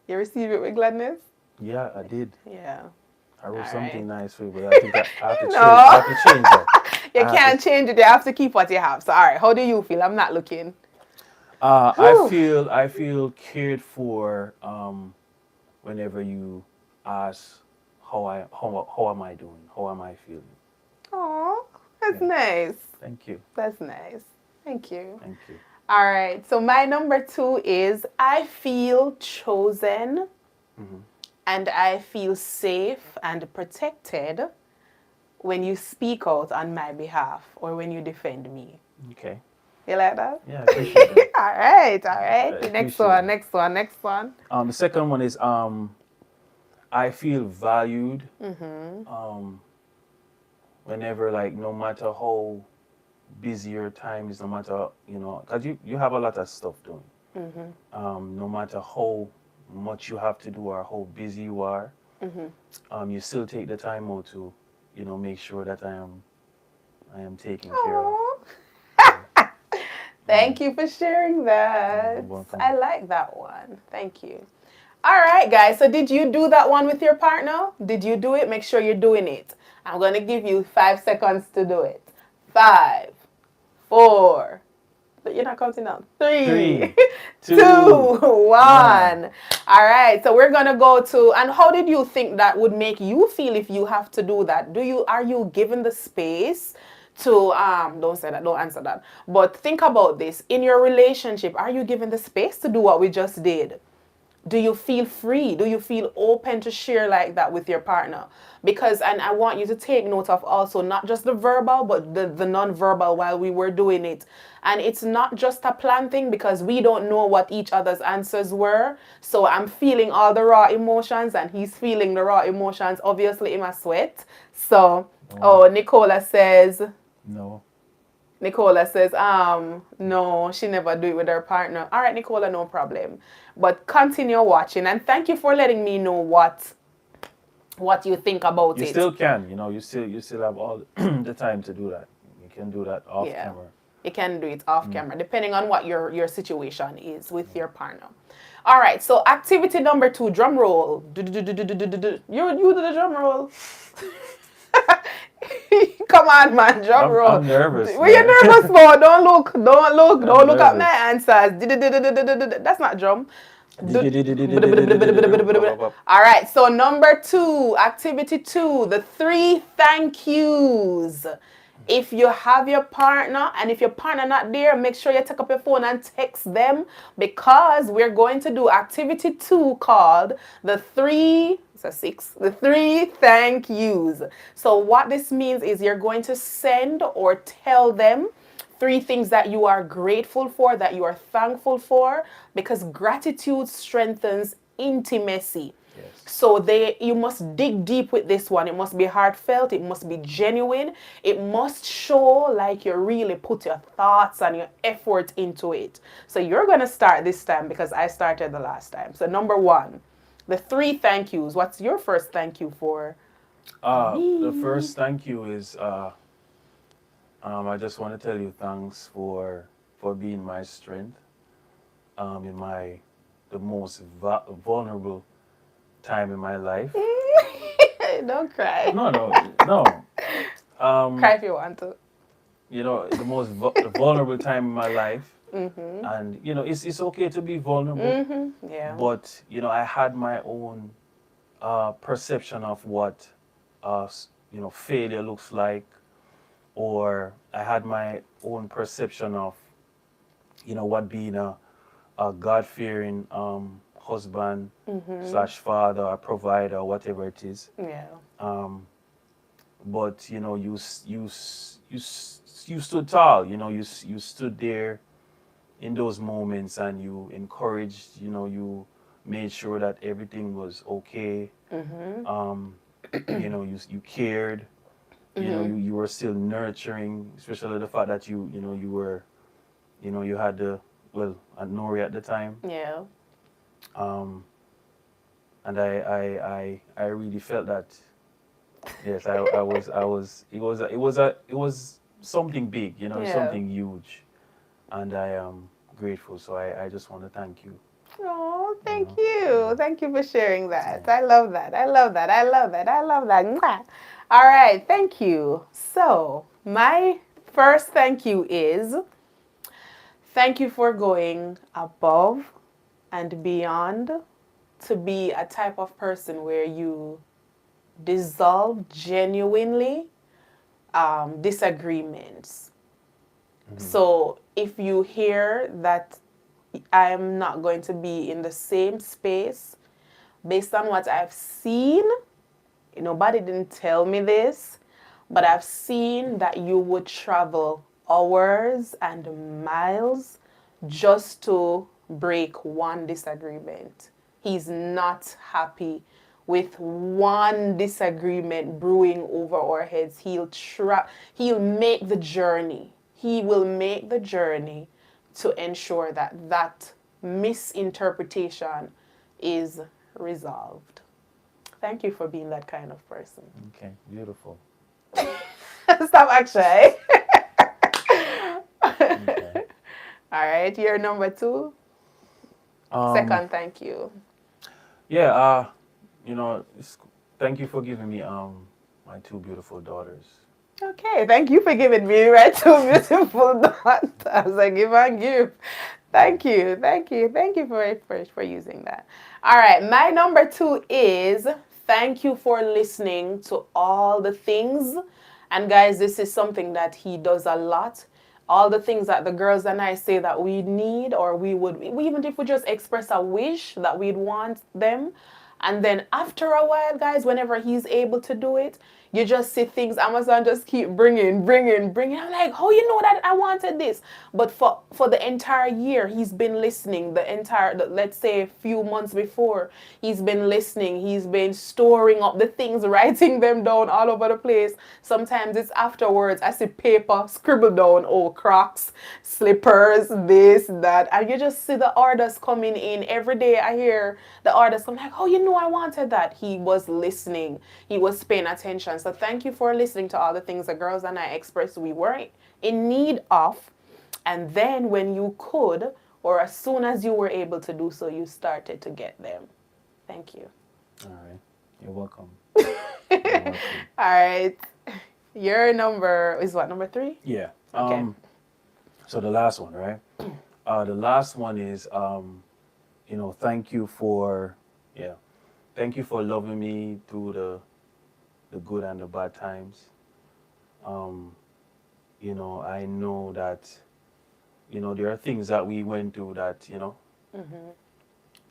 You receive it with gladness? Yeah, I did. Yeah. I wrote All something right. nice for you, but I think I have to change. No. I have to change that. You I have can't to. change it. You have to keep what you have. So, all right. How do you feel? I'm not looking. Whew. I feel cared for. Whenever you ask how am I doing? How am I feeling? Oh, that's Yeah. nice. Thank you. That's nice. Thank you. Thank you. All right. So my number 2 is I feel chosen Hmm. and I feel safe and protected when you speak out on my behalf or when you defend me. Okay. You like that? Yeah, I appreciate that. All right. All I right. The next appreciate one. that. Next one. Next one. The second one is I feel valued. Um, whenever like no matter how busy your time is, no matter because you have a lot of stuff doing. No matter how much you have to do or how busy you are, you still take the time out to, make sure that I am taken care of. Aww. So, Thank you for sharing that. you're welcome. I like that one. Thank you. All right, guys. So, did you do that one with your partner? Did you do it? Make sure you're doing it. I'm going to give you 5 seconds to do it. 5, 4. You're not counting down. 3, Three, 2, two, 1. one. All right. So we're gonna go to. And how did you think that would make you feel if you have to do that? Are you given the space to Don't say that. Don't answer that. But think about this. In your relationship, are you given the space to do what we just did? Do you feel free? Do you feel open to share like that with your partner? Because, and I want you to take note of also not just the verbal, but the non-verbal while we were doing it. And it's not just a plan thing because we don't know what each other's answers were. So I'm feeling all the raw emotions and he's feeling the raw emotions, obviously in my sweat. So, No, oh, Nicola says, no. no, she never do it with her partner. All right, Nicola, no problem. But continue watching and thank you for letting me know what you think about You it. still can, you still have all the time to do that. You can do that off Yeah. camera. You can do it off camera, depending on what your situation is with your partner. All right, so activity number 2, drum roll. You do the drum roll. Come on, man, drum roll. I'm nervous, Well, you're man. nervous for. Don't look at my Nervous. answers. That's not drum. All right, so number 2, activity 2, the 3 thank yous. If you have your partner and if your partner not there, make sure you take up your phone and text them because we're going to do activity 2 called the 3, it's a 6, the 3 thank yous. So what this means is you're going to send or tell them 3 things that you are grateful for, that you are thankful for, because gratitude strengthens intimacy. Yes. So you must dig deep with this one. It must be heartfelt. It must be genuine. It must show like you really put your thoughts and your effort into it. So you're going to start this time because I started the last time. So number 1, the 3 thank yous. What's your first thank you for The me? first thank you is I just want to tell you thanks for being my strength in the most vulnerable time in my life. Don't cry. No, no, no. Cry if you want to. The most vulnerable time in my life, and it's okay to be vulnerable, Yeah. but I had my own perception of what failure looks like, or I had my own perception of, what being a God-fearing husband slash father, a provider, whatever it is. Yeah. Um, but you stood tall. You stood there in those moments, and you encouraged. You made sure that everything was okay. Um, you cared. You were still nurturing, especially the fact that you were, you had the, well, Nori at the time. Yeah. Um, and I really felt that. Yes, it was something big, Yeah. something huge, and I am grateful. So I just want to thank you. Oh, You thank know, you. yeah, Thank you for sharing that. yeah. I love that. I love that. I love that. I love that. Mwah. All right. Thank you. So, my first thank you is thank you for going above and beyond to be a type of person where you dissolve genuinely disagreements. Hmm. So if you hear that I'm not going to be in the same space based on what I've seen, nobody didn't tell me this, but I've seen that you would travel hours and miles just to break one disagreement. He's not happy with one disagreement brewing over our heads. He'll make the journey. He will make the journey to ensure that that misinterpretation is resolved. Thank you for being that kind of person. Okay, beautiful. Stop actually. Okay. All right, you're number two. Um. Second, thank you. Yeah. Thank you for giving me my two beautiful daughters. Okay, thank you for giving me right two beautiful dots as I give and give. Yeah. Thank you for using that. All right, my number two is thank you for listening to all the things. And guys, this is something that he does a lot. All the things that the girls and I say that we need, or even if we just express a wish that we'd want them, and then after a while, guys, whenever he's able to do it, you just see things. Amazon just keep bringing. I'm like, oh, you know that I wanted this. But for the entire year, he's been listening. Let's say a few months before, he's been listening. He's been storing up the things, writing them down all over the place. Sometimes it's afterwards. I see paper scribbled down. Oh, Crocs, slippers, this, that, and you just see the orders coming in every day. I hear the orders come like, oh, you know, I wanted that. He was listening. He was paying attention. So thank you for listening to all the things the girls and I expressed we were in need of. And then when you could, or as soon as you were able to do so, you started to get them. Thank you. All right. You're welcome. All You're welcome. right. Your number is what, number three? Yeah. Okay. So the last one, right? The last one is thank you for, yeah, thank you for loving me through the good and the bad times. Um, I know that, there are things that we went through that,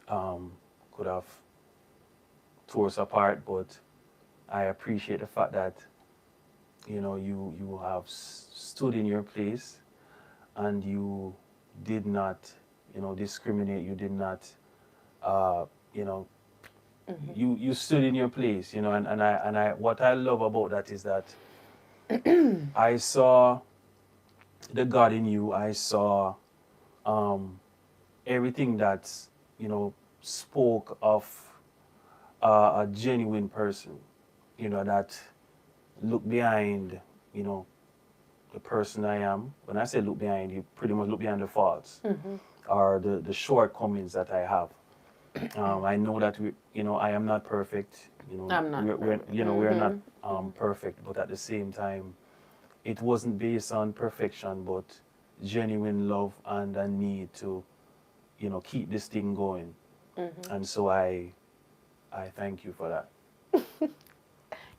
um, could have tore us apart, but I appreciate the fact that, you have stood in your place, and you did not, discriminate. You did not, uh, you know, you stood in your place, and I what I love about that is that I saw the God in you. I saw um, everything that spoke of a genuine person, that look behind, you know, the person I am. When I say look behind, you pretty much look behind the faults or the shortcomings that I have. I know that I am not perfect. I'm not perfect. We're not perfect, but at the same time, it wasn't based on perfection, but genuine love and a need to, keep this thing going. And so I thank you for that.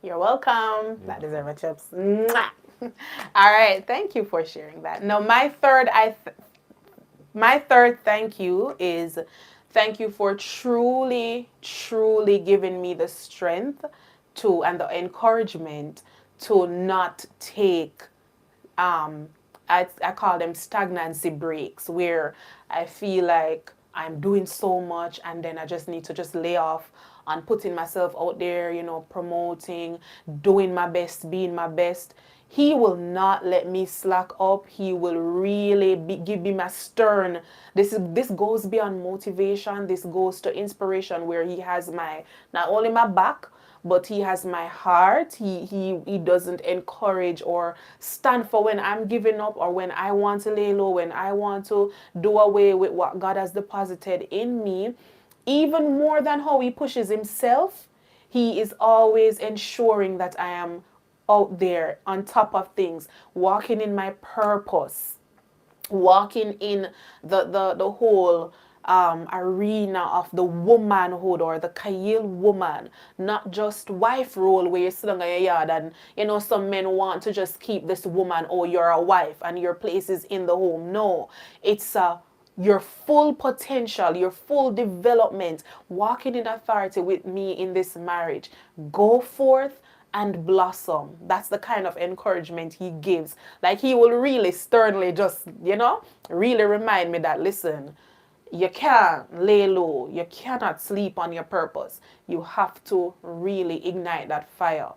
You're welcome. That Beautiful. deserves a chips. Mwah. All right, thank you for sharing that. Now, my third thank you is thank you for truly, truly giving me the strength to and the encouragement to not take um, I call them stagnancy breaks where I feel like I'm doing so much and then I just need to just lay off on putting myself out there, promoting, doing my best, being my best. He will not let me slack up. He will really give me my stern. This goes beyond motivation. This goes to inspiration where he has my not only my back, but he has my heart. He doesn't encourage or stand for when I'm giving up or when I want to lay low, when I want to do away with what God has deposited in me. Even more than how he pushes himself, he is always ensuring that I am out there on top of things, walking in my purpose, walking in the whole arena of the womanhood or the Kyle woman, not just wife role where you sit on your yard and some men want to just keep this woman, oh, you're a wife and your place is in the home. No, it's your full potential, your full development, walking in authority with me in this marriage. Go forth and blossom. That's the kind of encouragement he gives. Like he will really sternly just, really remind me that, listen, you can't lay low. You cannot sleep on your purpose. You have to really ignite that fire.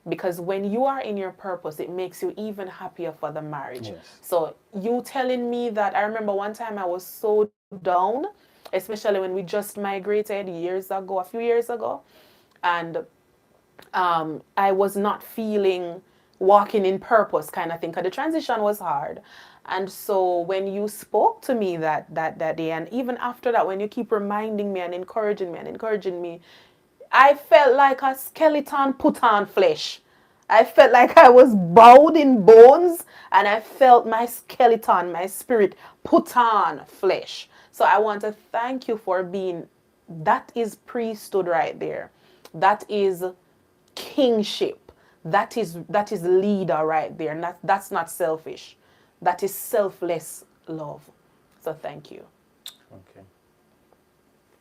Because when you are in your purpose, it makes you even happier for the marriage. Yes. So you telling me that, I remember one time I was so down, especially when we just migrated a few years ago, and I was not feeling walking in purpose kind of thing because the transition was hard. And so when you spoke to me that day, and even after that, when you keep reminding me and encouraging me, I felt like a skeleton put on flesh. I felt like I was bowed in bones and I felt my skeleton, my spirit put on flesh. So I want to thank you for being, that is priesthood right there. That is kingship. That is leader right there. And that's not selfish. That is selfless love. So thank you. Okay.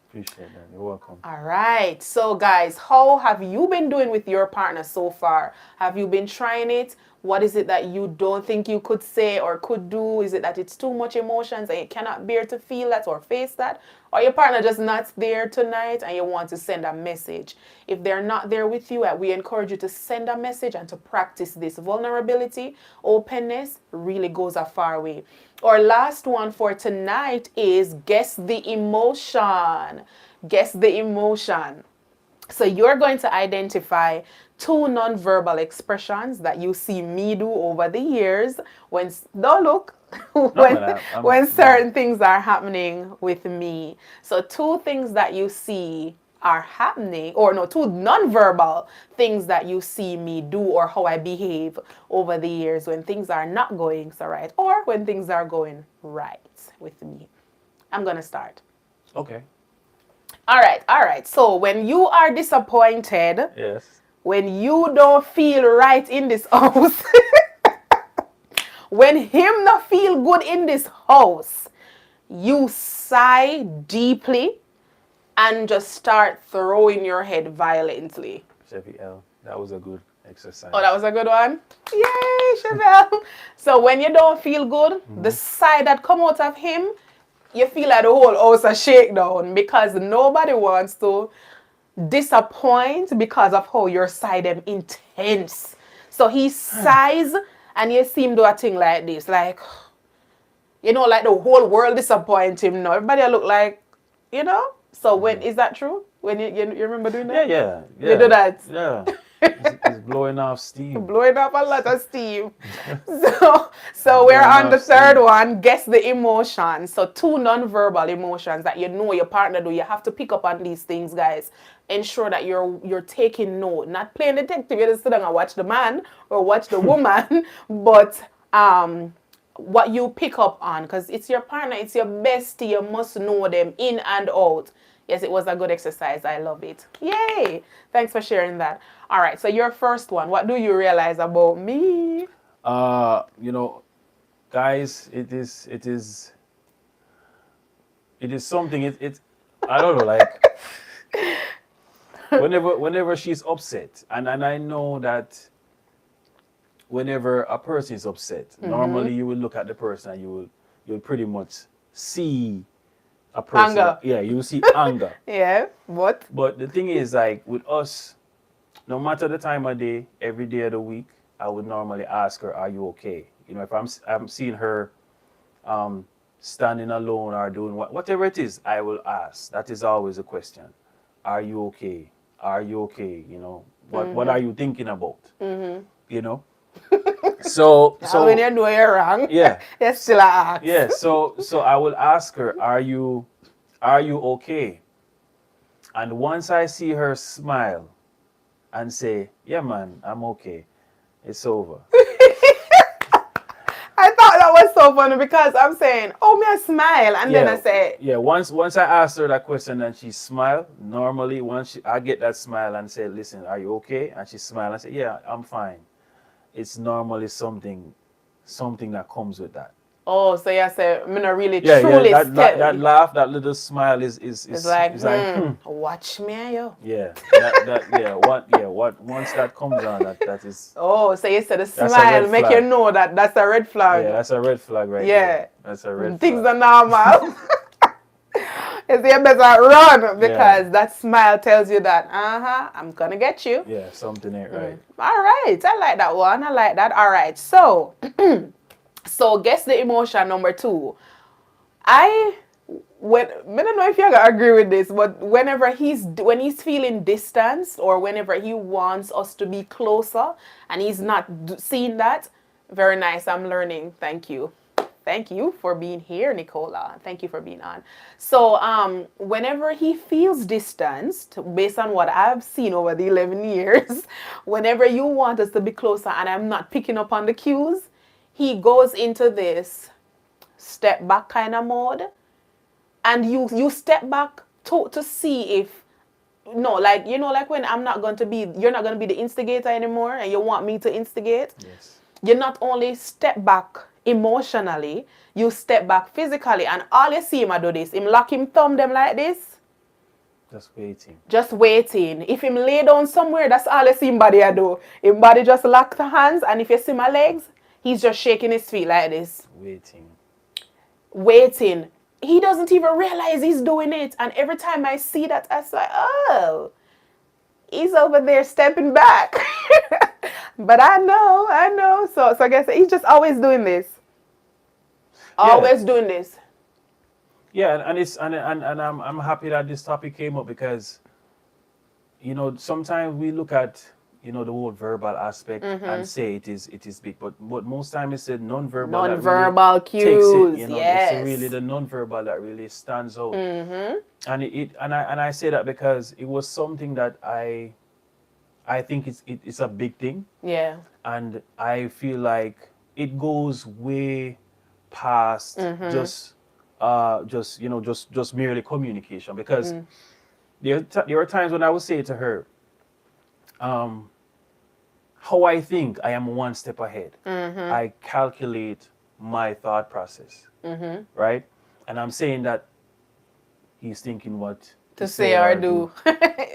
Appreciate that. You're welcome. All right. So, guys, how have you been doing with your partner so far? Have you been trying it? What is it that you don't think you could say or could do? Is it that it's too much emotions and you cannot bear to feel that or face that? Or your partner just not there tonight and you want to send a message? If they're not there with you, we encourage you to send a message and to practice this. Vulnerability, openness really goes a far way. Our last one for tonight is guess the emotion. Guess the emotion. So you're going to identify two nonverbal expressions that you see me do over the years when don't look No, when man, when certain things are happening with me. So two things that you see are happening, or no, two nonverbal things that you see me do or how I behave over the years when things are not going so right or when things are going right with me. I'm going to start. Okay. All right, all right. So when you are disappointed, Yes. when you don't feel right in this house, when him not feel good in this house, you sigh deeply and just start throwing your head violently. Chevy L. That was a good exercise. Oh, that was a good one. Yay, Chevelle. So when you don't feel good, the sigh that come out of him, you feel like the whole house a shakedown because nobody wants to disappoint because of how your side them intense. So he sighs and you see him do a thing like this, like, like the whole world disappoint him now. Everybody look like, So when is that true? When you remember doing that? Yeah. You do that? Yeah. It's blowing off steam. Blowing up a lot of steam. So we're on the third one. Guess the emotion. So two non-verbal emotions that your partner do. You have to pick up on these things, guys. Ensure that you're taking note, not playing detective. You just sit down and watch the man or watch the woman, but what you pick up on, because it's your partner, it's your bestie. You must know them in and out. Yes, it was a good exercise. I love it. Yay! Thanks for sharing that. All right, so your first one. What do you realize about me? You know, guys, it is something. It I don't know, like whenever she's upset, and I know that whenever a person is upset, normally you will look at the person and you'll pretty much see a person Anger. that, yeah, you will see anger. Yeah, what? But the thing is, like with us, no matter the time of day, every day of the week, I would normally ask her, "Are you okay?" You know, if I'm seeing her um, standing alone or doing whatever it is, I will ask. That is always a question. Are you okay? Are you okay? You know, what are you thinking about? You know. So When so you know you're wrong, yeah, you still ask. yeah. So I will ask her, are you okay? And once I see her smile and say, yeah, man, I'm okay, it's over. I thought that was so funny because I'm saying, oh, me I smile, and then I Yeah, say, yeah. Once I asked her that question and she smiled, normally I get that smile and say, listen, are you okay? And she smiled and say, yeah, I'm fine. It's normally something that comes with that. oh, so you say, me not really Yeah, yeah. truly That laugh, that little smile It's like, is like watch me, yo. yeah. That yeah. What once that comes on, that is Oh, so you said a that's a smile red make you flag. know that that's a red Yeah, flag. that's a red flag right there. Yeah, That's a red things flag. are normal. You say you better run Yeah, because that smile tells you that, I'm gonna get you. yeah. Something ain't right. All right, I like that one. I like that. All right, so so guess the emotion number two. I I don't know if you're gonna agree with this, but when he's feeling distanced or whenever he wants us to be closer and he's not seeing that, very nice. I'm learning. Thank you. Thank you for being here, Nicola. Thank you for being on. So, whenever he feels distanced, based on what I've seen over the 11 years, whenever you want us to be closer and I'm not picking up on the cues, he goes into this step back kind of mode, and you step back to see if no, like like when you're not going to be the instigator anymore and you want me to instigate. Yes. You not only step back emotionally, you step back physically, and all you see him do this, him lock him thumb them like this, Just waiting. just waiting. If him lay down somewhere, that's all you see him body do. Him body just lock the hands, and if you see my legs, he's just shaking his feet like this, Waiting. waiting. He doesn't even realize he's doing it. And every time I see that, I say, oh, he's over there stepping back. But I know. So I guess he's just always doing this. Yeah. Always doing this. Yeah, and it's and I'm happy that this topic came up because sometimes we look at the whole verbal aspect and say it is big, but most times it's the non-verbal that really Non-verbal takes it. cues. It's Yes. really the non-verbal that really stands out. And I say that because it was something that I think it's a big thing, Yeah. and I feel like it goes way past just merely communication, because there are times when I would say to her, um, how I think I am one step ahead. I calculate my thought process, right? And I'm saying that he's thinking what To say or do.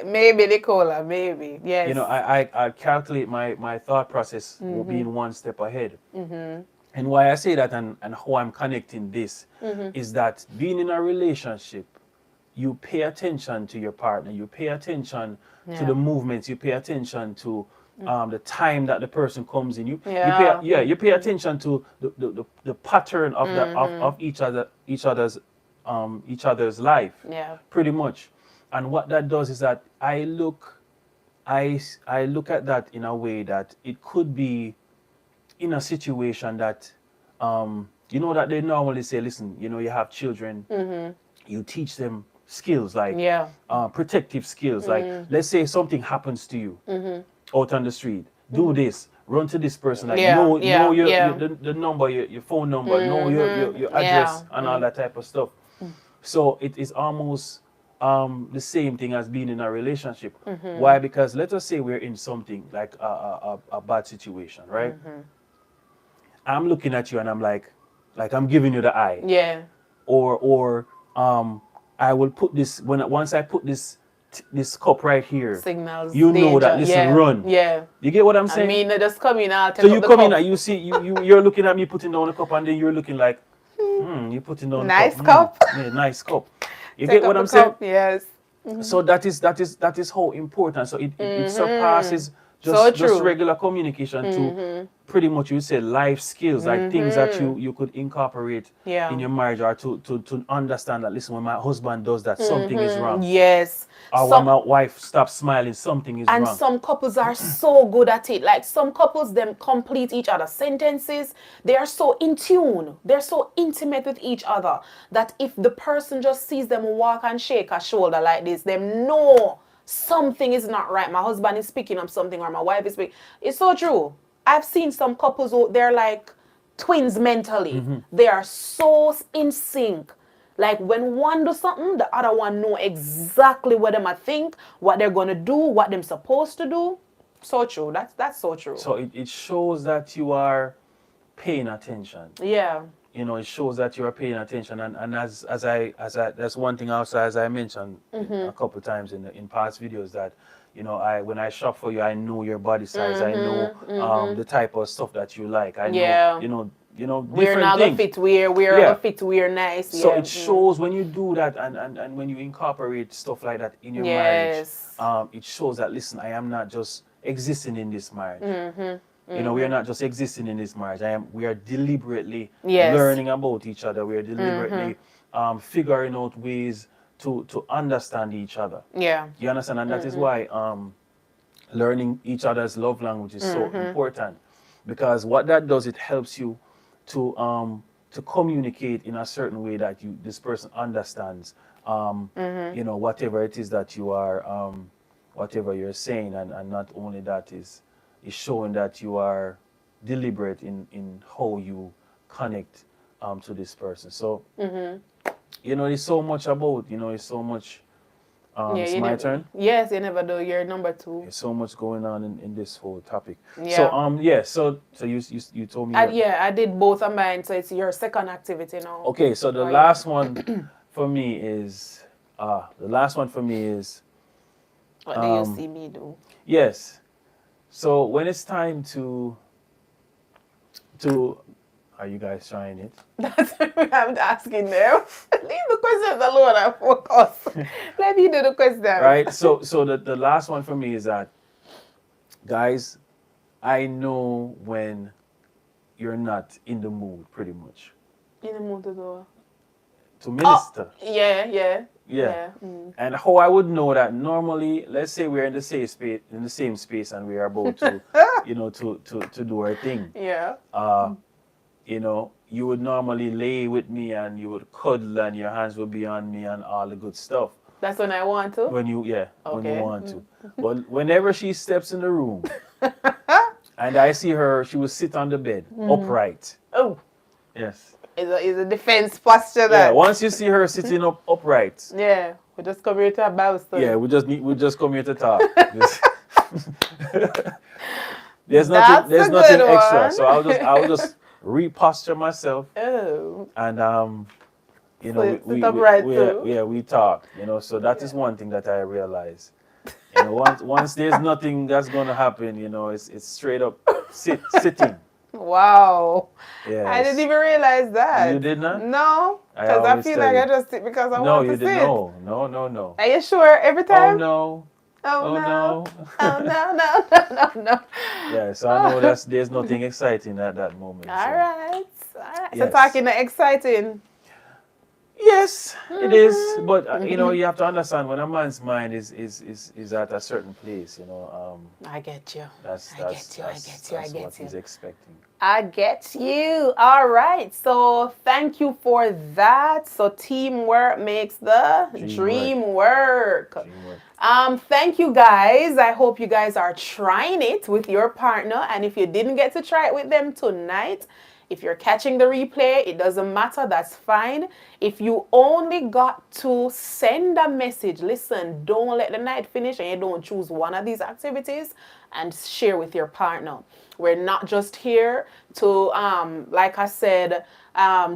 Maybe Nicola, maybe. Yes. I calculate my thought process being one step ahead. And why I say that, and how I'm connecting this is that being in a relationship, you pay attention to your partner, you pay attention to the movements, you pay attention to the time that the person comes in. You pay attention to the pattern of of each other's life, Yeah. pretty much. And what that does is that I look at that in a way that it could be in a situation that that they normally say, listen, you have children, you teach them skills like Yeah. protective skills, like let's say something happens to you out on the street, do this, run to this person, like Yeah. know Yeah. the number, your phone number, know your address, Yeah. and all that type of stuff. So it is almost the same thing as being in a relationship. Why? Because let us say we're in something like a bad situation, right? I'm looking at you and I'm like I'm giving you the eye. Yeah. Or I will put this once I put this cup right here. Signals You know that. danger. Listen, Yeah. run. Yeah. You get what I'm I saying? mean, they just come in, I'll So take you up the come in cup. and you see you're looking at me putting down the cup and then you're looking like, you're putting down the cup. Nice cup. Yeah, nice cup. You Take get up what the I'm saying? cup. Yes. So that is how important. So it surpasses So just true. regular communication to pretty much, you say, life skills, like things that you could incorporate in Yeah. your marriage, or to understand that, listen, when my husband does that, something is wrong. Yes. Or when Some my wife stops smiling, something is and wrong. some couples are so good at it. Like some couples, them complete each other's sentences. They are so in tune. They're so intimate with each other that if the person just sees them walk and shake a shoulder like this, them know something is not right. My husband is picking up something, or my wife is picking. It's so true. I've seen some couples who they're like twins mentally. They are so in sync. Like when one does something, the other one know exactly what them I think, what they're gonna do, what them supposed to do. So true. That's so true. So it shows that you are paying attention. Yeah. It shows that you are paying attention. And as I that's one thing also, as I mentioned a couple of times in past videos, that I when I shop for you, I know your body size. I know the type of stuff that you like. I know Yeah. We're different not gonna things. fit we're Yeah. gonna fit we're nice. So Yeah. it shows when you do that, and when you incorporate stuff like that in your marriage, Yes. it shows that, listen, I am not just existing in this marriage. We are not just existing in this marriage. We are deliberately Yes. learning about each other. We are deliberately figuring out ways to understand each other. Yeah. You understand? And that is why learning each other's love language is so important, because what that does, it helps you to communicate in a certain way that this person understands whatever it is that you are whatever you're saying, and not only that, is showing that you are deliberate in how you connect to this person. So it's so much about, it's so much. Yeah, It's my turn. Yes, you never do. You're number 2. There's so much going on in this whole topic. Yeah. So you told me. I did both of mine, so it's your second activity now. Okay, so the last one for me is What do you see me do? Yes. So when it's time to are you guys trying it? That's what I'm asking them. Leave the questions alone and focus. Let me do the questions. Right. So the last one for me is that, guys, I know when you're not in the mood, pretty much. In the mood to do. To minister. Yeah. And how I would know that, normally, let's say we're in the same space, and we are about to, to do our thing. Yeah. You would normally lay with me and you would cuddle and your hands would be on me and all the good stuff. That's when I want to? When you want to. But whenever she steps in the room and I see her, she will sit on the bed, upright. Oh. Yes. It's a defense posture. Yeah, once you see her sitting upright. Yeah, we just come here to a Bible study. Yeah, we just come here to talk. There's nothing extra. So I'll just reposture myself. Oh. And we talk. So that is one thing that I realize. Once there's nothing that's gonna happen, it's straight up sitting. Wow. Yes. I didn't even realize that. You did not? No. Because I feel like I just sit because I want to sit. No. Are you sure every time? Oh no. Oh no. No. Yeah, so I know there's nothing exciting at that moment. All right. Yes. So talking exciting. Yes, it is. But you have to understand, when a man's mind is at a certain place, I get you. That's I get what you. he's expecting. I get you. All right. So thank you for that. So teamwork makes the dream work. Thank you guys. I hope you guys are trying it with your partner. And if you didn't get to try it with them tonight, If you're catching the replay, it doesn't matter. That's fine. If you only got to send a message, listen, don't let the night finish and you don't choose one of these activities and share with your partner. We're not just here to, like I said,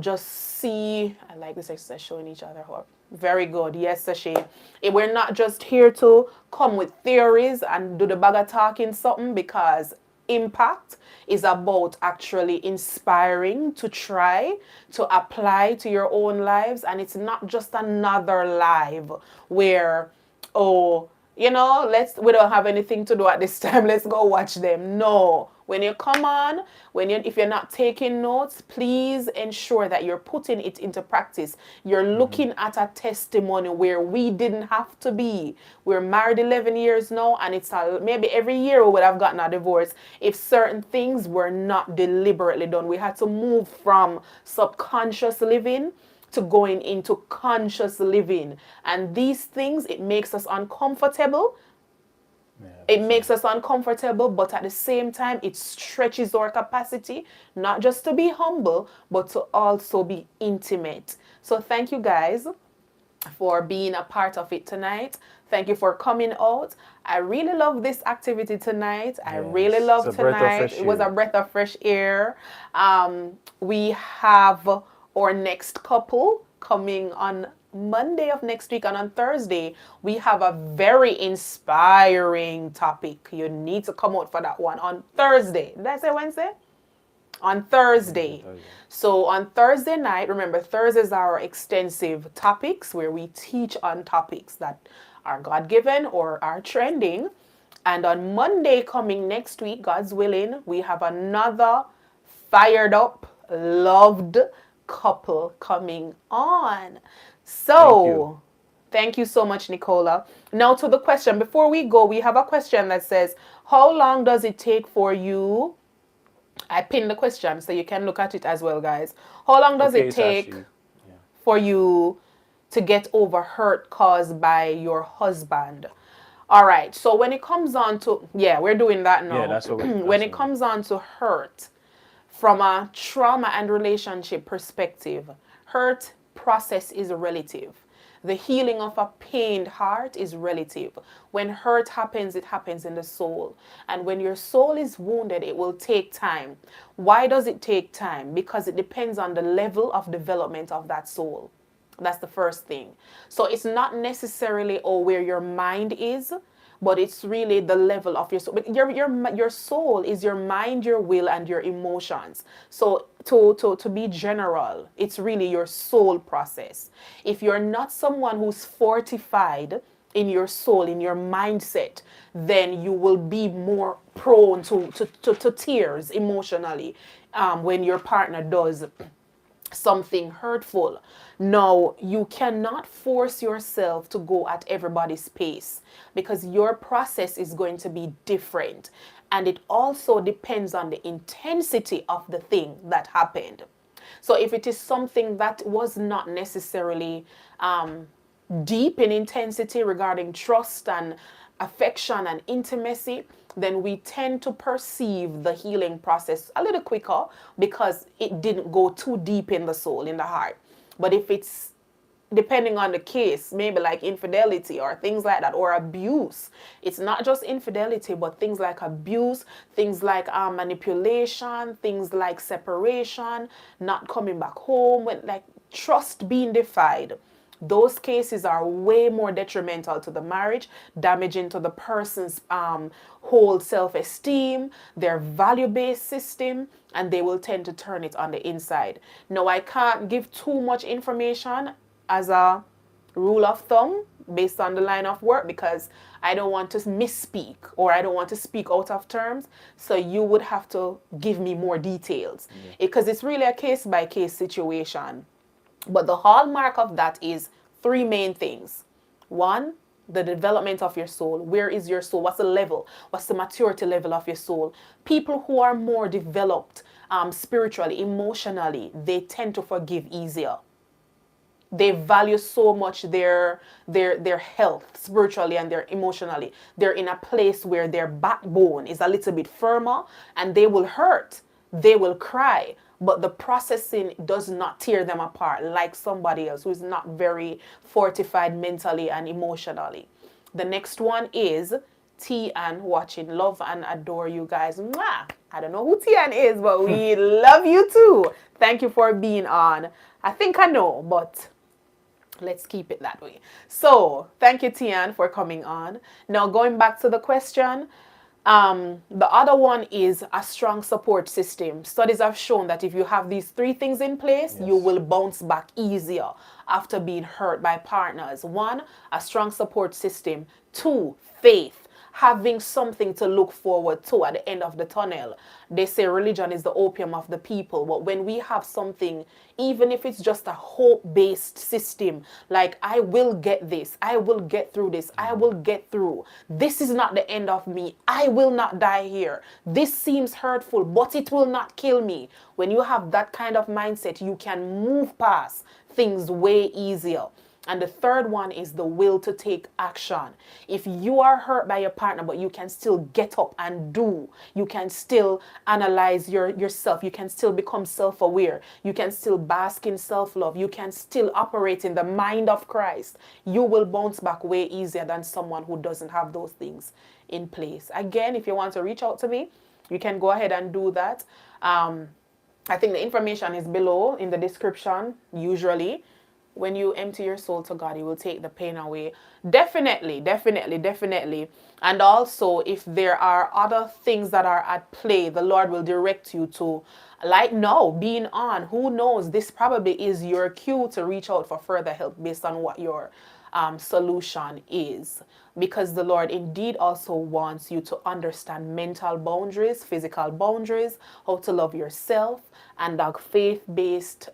just see. I like this exercise, showing each other how. Very good. Yes, Sashi. We're not just here to come with theories and do the bag of talking something, because impact is about actually inspiring to try to apply to your own lives. And it's not just another live where, oh, we don't have anything to do at this time, let's go watch them. No, when you come on, if you're not taking notes, please ensure that you're putting it into practice. You're looking at a testimony where we didn't have to be. We're married 11 years now, and it's maybe every year we would have gotten a divorce if certain things were not deliberately done. We had to move from subconscious living to going into conscious living. And these things, it makes us uncomfortable. It makes us uncomfortable, but at the same time, it stretches our capacity, not just to be humble, but to also be intimate. So thank you guys for being a part of it tonight. Thank you for coming out. I really love this activity tonight. I really love tonight. It was a breath of fresh air. We have our next couple coming on Monday of next week, and on Thursday we have a very inspiring topic. You need to come out for that one on Thursday. Did I say Wednesday? On Thursday. So on Thursday night, remember, Thursdays are our extensive topics where we teach on topics that are God-given or are trending. And on Monday coming next week, God's willing, we have another fired up, loved couple coming on. So thank you so much, Nicola. Now to the question. Before we go, we have a question that says, how long does it take for you? I pinned the question so you can look at it as well, guys. How long does it take for you to get over hurt caused by your husband? All right. So when it comes on to, we're doing that now. Yeah, that's what when it comes on to hurt, from a trauma and relationship perspective, hurt process is relative. The healing of a pained heart is relative. When hurt happens, it happens in the soul. And when your soul is wounded, it will take time. Why does it take time? Because it depends on the level of development of that soul. That's the first thing. So it's not necessarily where your mind is, but it's really the level of your soul. But your soul is your mind, your will, and your emotions. So to be general, it's really your soul process. If you're not someone who's fortified in your soul, in your mindset, then you will be more prone to tears emotionally when your partner does something hurtful. Now, you cannot force yourself to go at everybody's pace, because your process is going to be different. And it also depends on the intensity of the thing that happened. So if it is something that was not necessarily deep in intensity regarding trust and affection and intimacy, then we tend to perceive the healing process a little quicker because it didn't go too deep in the soul, in the heart. But if it's, depending on the case, maybe like infidelity or things like that, or abuse, it's not just infidelity, but things like abuse, things like manipulation, things like separation, not coming back home, when like trust being defied. Those cases are way more detrimental to the marriage, damaging to the person's whole self-esteem, their value-based system, and they will tend to turn it on the inside. Now, I can't give too much information as a rule of thumb based on the line of work, because I don't want to misspeak or I don't want to speak out of terms. So you would have to give me more details, because it's really a case-by-case situation. But the hallmark of that is three main things. One, the development of your soul. Where is your soul? What's the level? What's the maturity level of your soul? People who are more developed spiritually, emotionally, they tend to forgive easier. They value so much their health spiritually and their emotionally. They're in a place where their backbone is a little bit firmer, and they will hurt. They will cry, but the processing does not tear them apart like somebody else who is not very fortified mentally and emotionally. The next one is Tian watching. Love and adore you guys. Mwah! I don't know who Tian is, but we love you too. Thank you for being on. I think I know, but let's keep it that way. So, thank you, Tian, for coming on. Now, going back to the question, the other one is a strong support system. Studies have shown that if you have these three things in place, you will bounce back easier after being hurt by partners. One, a strong support system. Two, faith. Having something to look forward to at the end of the tunnel. They say religion is the opium of the people, but when we have something, even if it's just a hope-based system, like I will get this, I will get through this, I will get through. This is not the end of me. I will not die here. This seems hurtful, but it will not kill me. When you have that kind of mindset, you can move past things way easier. And the third one is the will to take action. If you are hurt by your partner, but you can still get up and do, you can still analyze yourself, you can still become self-aware, you can still bask in self-love, you can still operate in the mind of Christ, you will bounce back way easier than someone who doesn't have those things in place. Again, if you want to reach out to me, you can go ahead and do that. I think the information is below in the description, usually. When you empty your soul to God, He will take the pain away. Definitely, definitely, definitely. And also, if there are other things that are at play, the Lord will direct you to, like now, being on. Who knows? This probably is your cue to reach out for further help based on what your solution is. Because the Lord indeed also wants you to understand mental boundaries, physical boundaries, how to love yourself, and a faith-based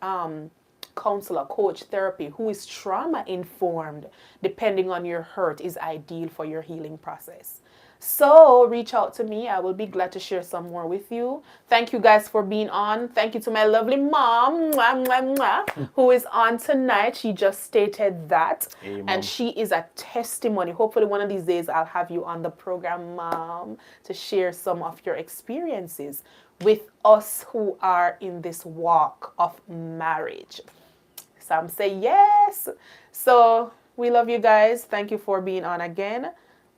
counselor, coach, therapy who is trauma informed, depending on your hurt, is ideal for your healing process. So reach out to me. I will be glad to share some more with you. Thank you guys for being on. Thank you to my lovely mom, mwah, mwah, mwah, who is on tonight. She just stated that. Hey, and she is a testimony. Hopefully one of these days I'll have you on the program, Mom, to share some of your experiences with us who are in this walk of marriage. Some say yes. So we love you guys. Thank you for being on again.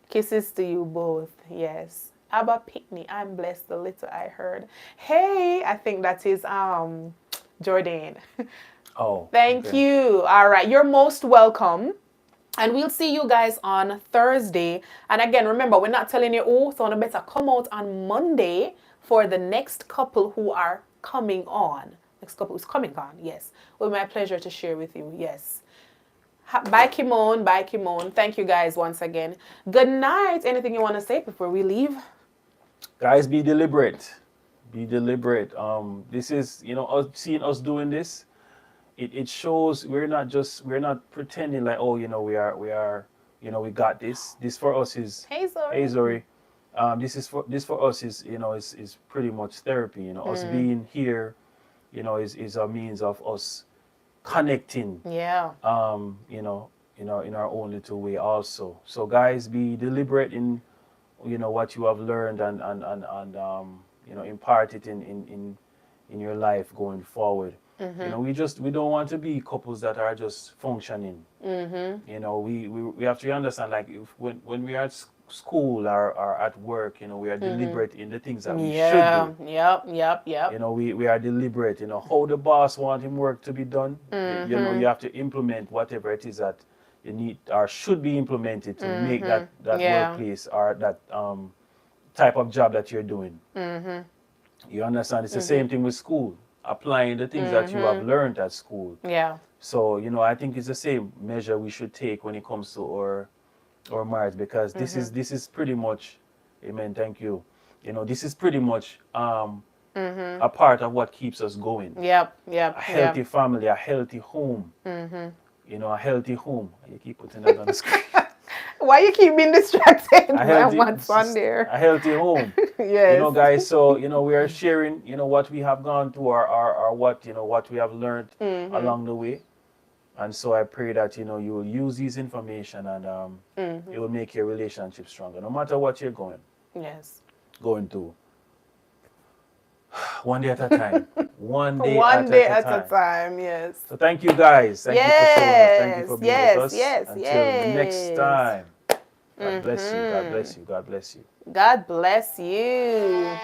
Kisses to you both. Yes. Abba Pickney, I'm blessed, the little I heard. Hey, I think that is Jordan. Oh. Thank you. All right. You're most welcome. And we'll see you guys on Thursday. And again, remember, we're not telling you who, so I better come out on Monday for the next couple who are coming on. Next couple who's coming on, yes. It will be my pleasure to share with you, yes. Bye, Kimon. Bye, Kimon. Thank you guys once again. Good night. Anything you want to say before we leave? Guys, be deliberate. Be deliberate. This is, seeing us doing this, it shows we're not pretending like, oh, we are, we got this. This for us is, hey Zori. This for us is, is pretty much therapy. Us being here, is a means of us connecting. Yeah. In our own little way also. So guys, be deliberate in, what you have learned and impart it in your life going forward. We don't want to be couples that are just functioning. We have to understand, like, when we are at school or at work, we are deliberate in the things that we should do. Yep. We are deliberate, how the boss wants him work to be done. You have to implement whatever it is that you need or should be implemented to make that workplace or that type of job that you're doing. You understand? It's the same thing with school. Applying the things that you have learned at school. Yeah. So, I think it's the same measure we should take when it comes to our marriage, because this is pretty much, amen, thank you. This is pretty much a part of what keeps us going. Yep. A healthy family, a healthy home. A healthy home. You keep putting that on the screen. Why you keep being distracted? What's on there? A healthy home. Yes. Guys, so, we are sharing, what we have gone through or what we have learned along the way. And so I pray that, you will use this information and it will make your relationship stronger, no matter what you're going through. One day at a time. one day One day at at a a time. time, yes. So thank you guys. Thank you for showing up. Thank you for being with us. Yes, Until next yes. time. God bless you. God bless you. God bless you. God bless you.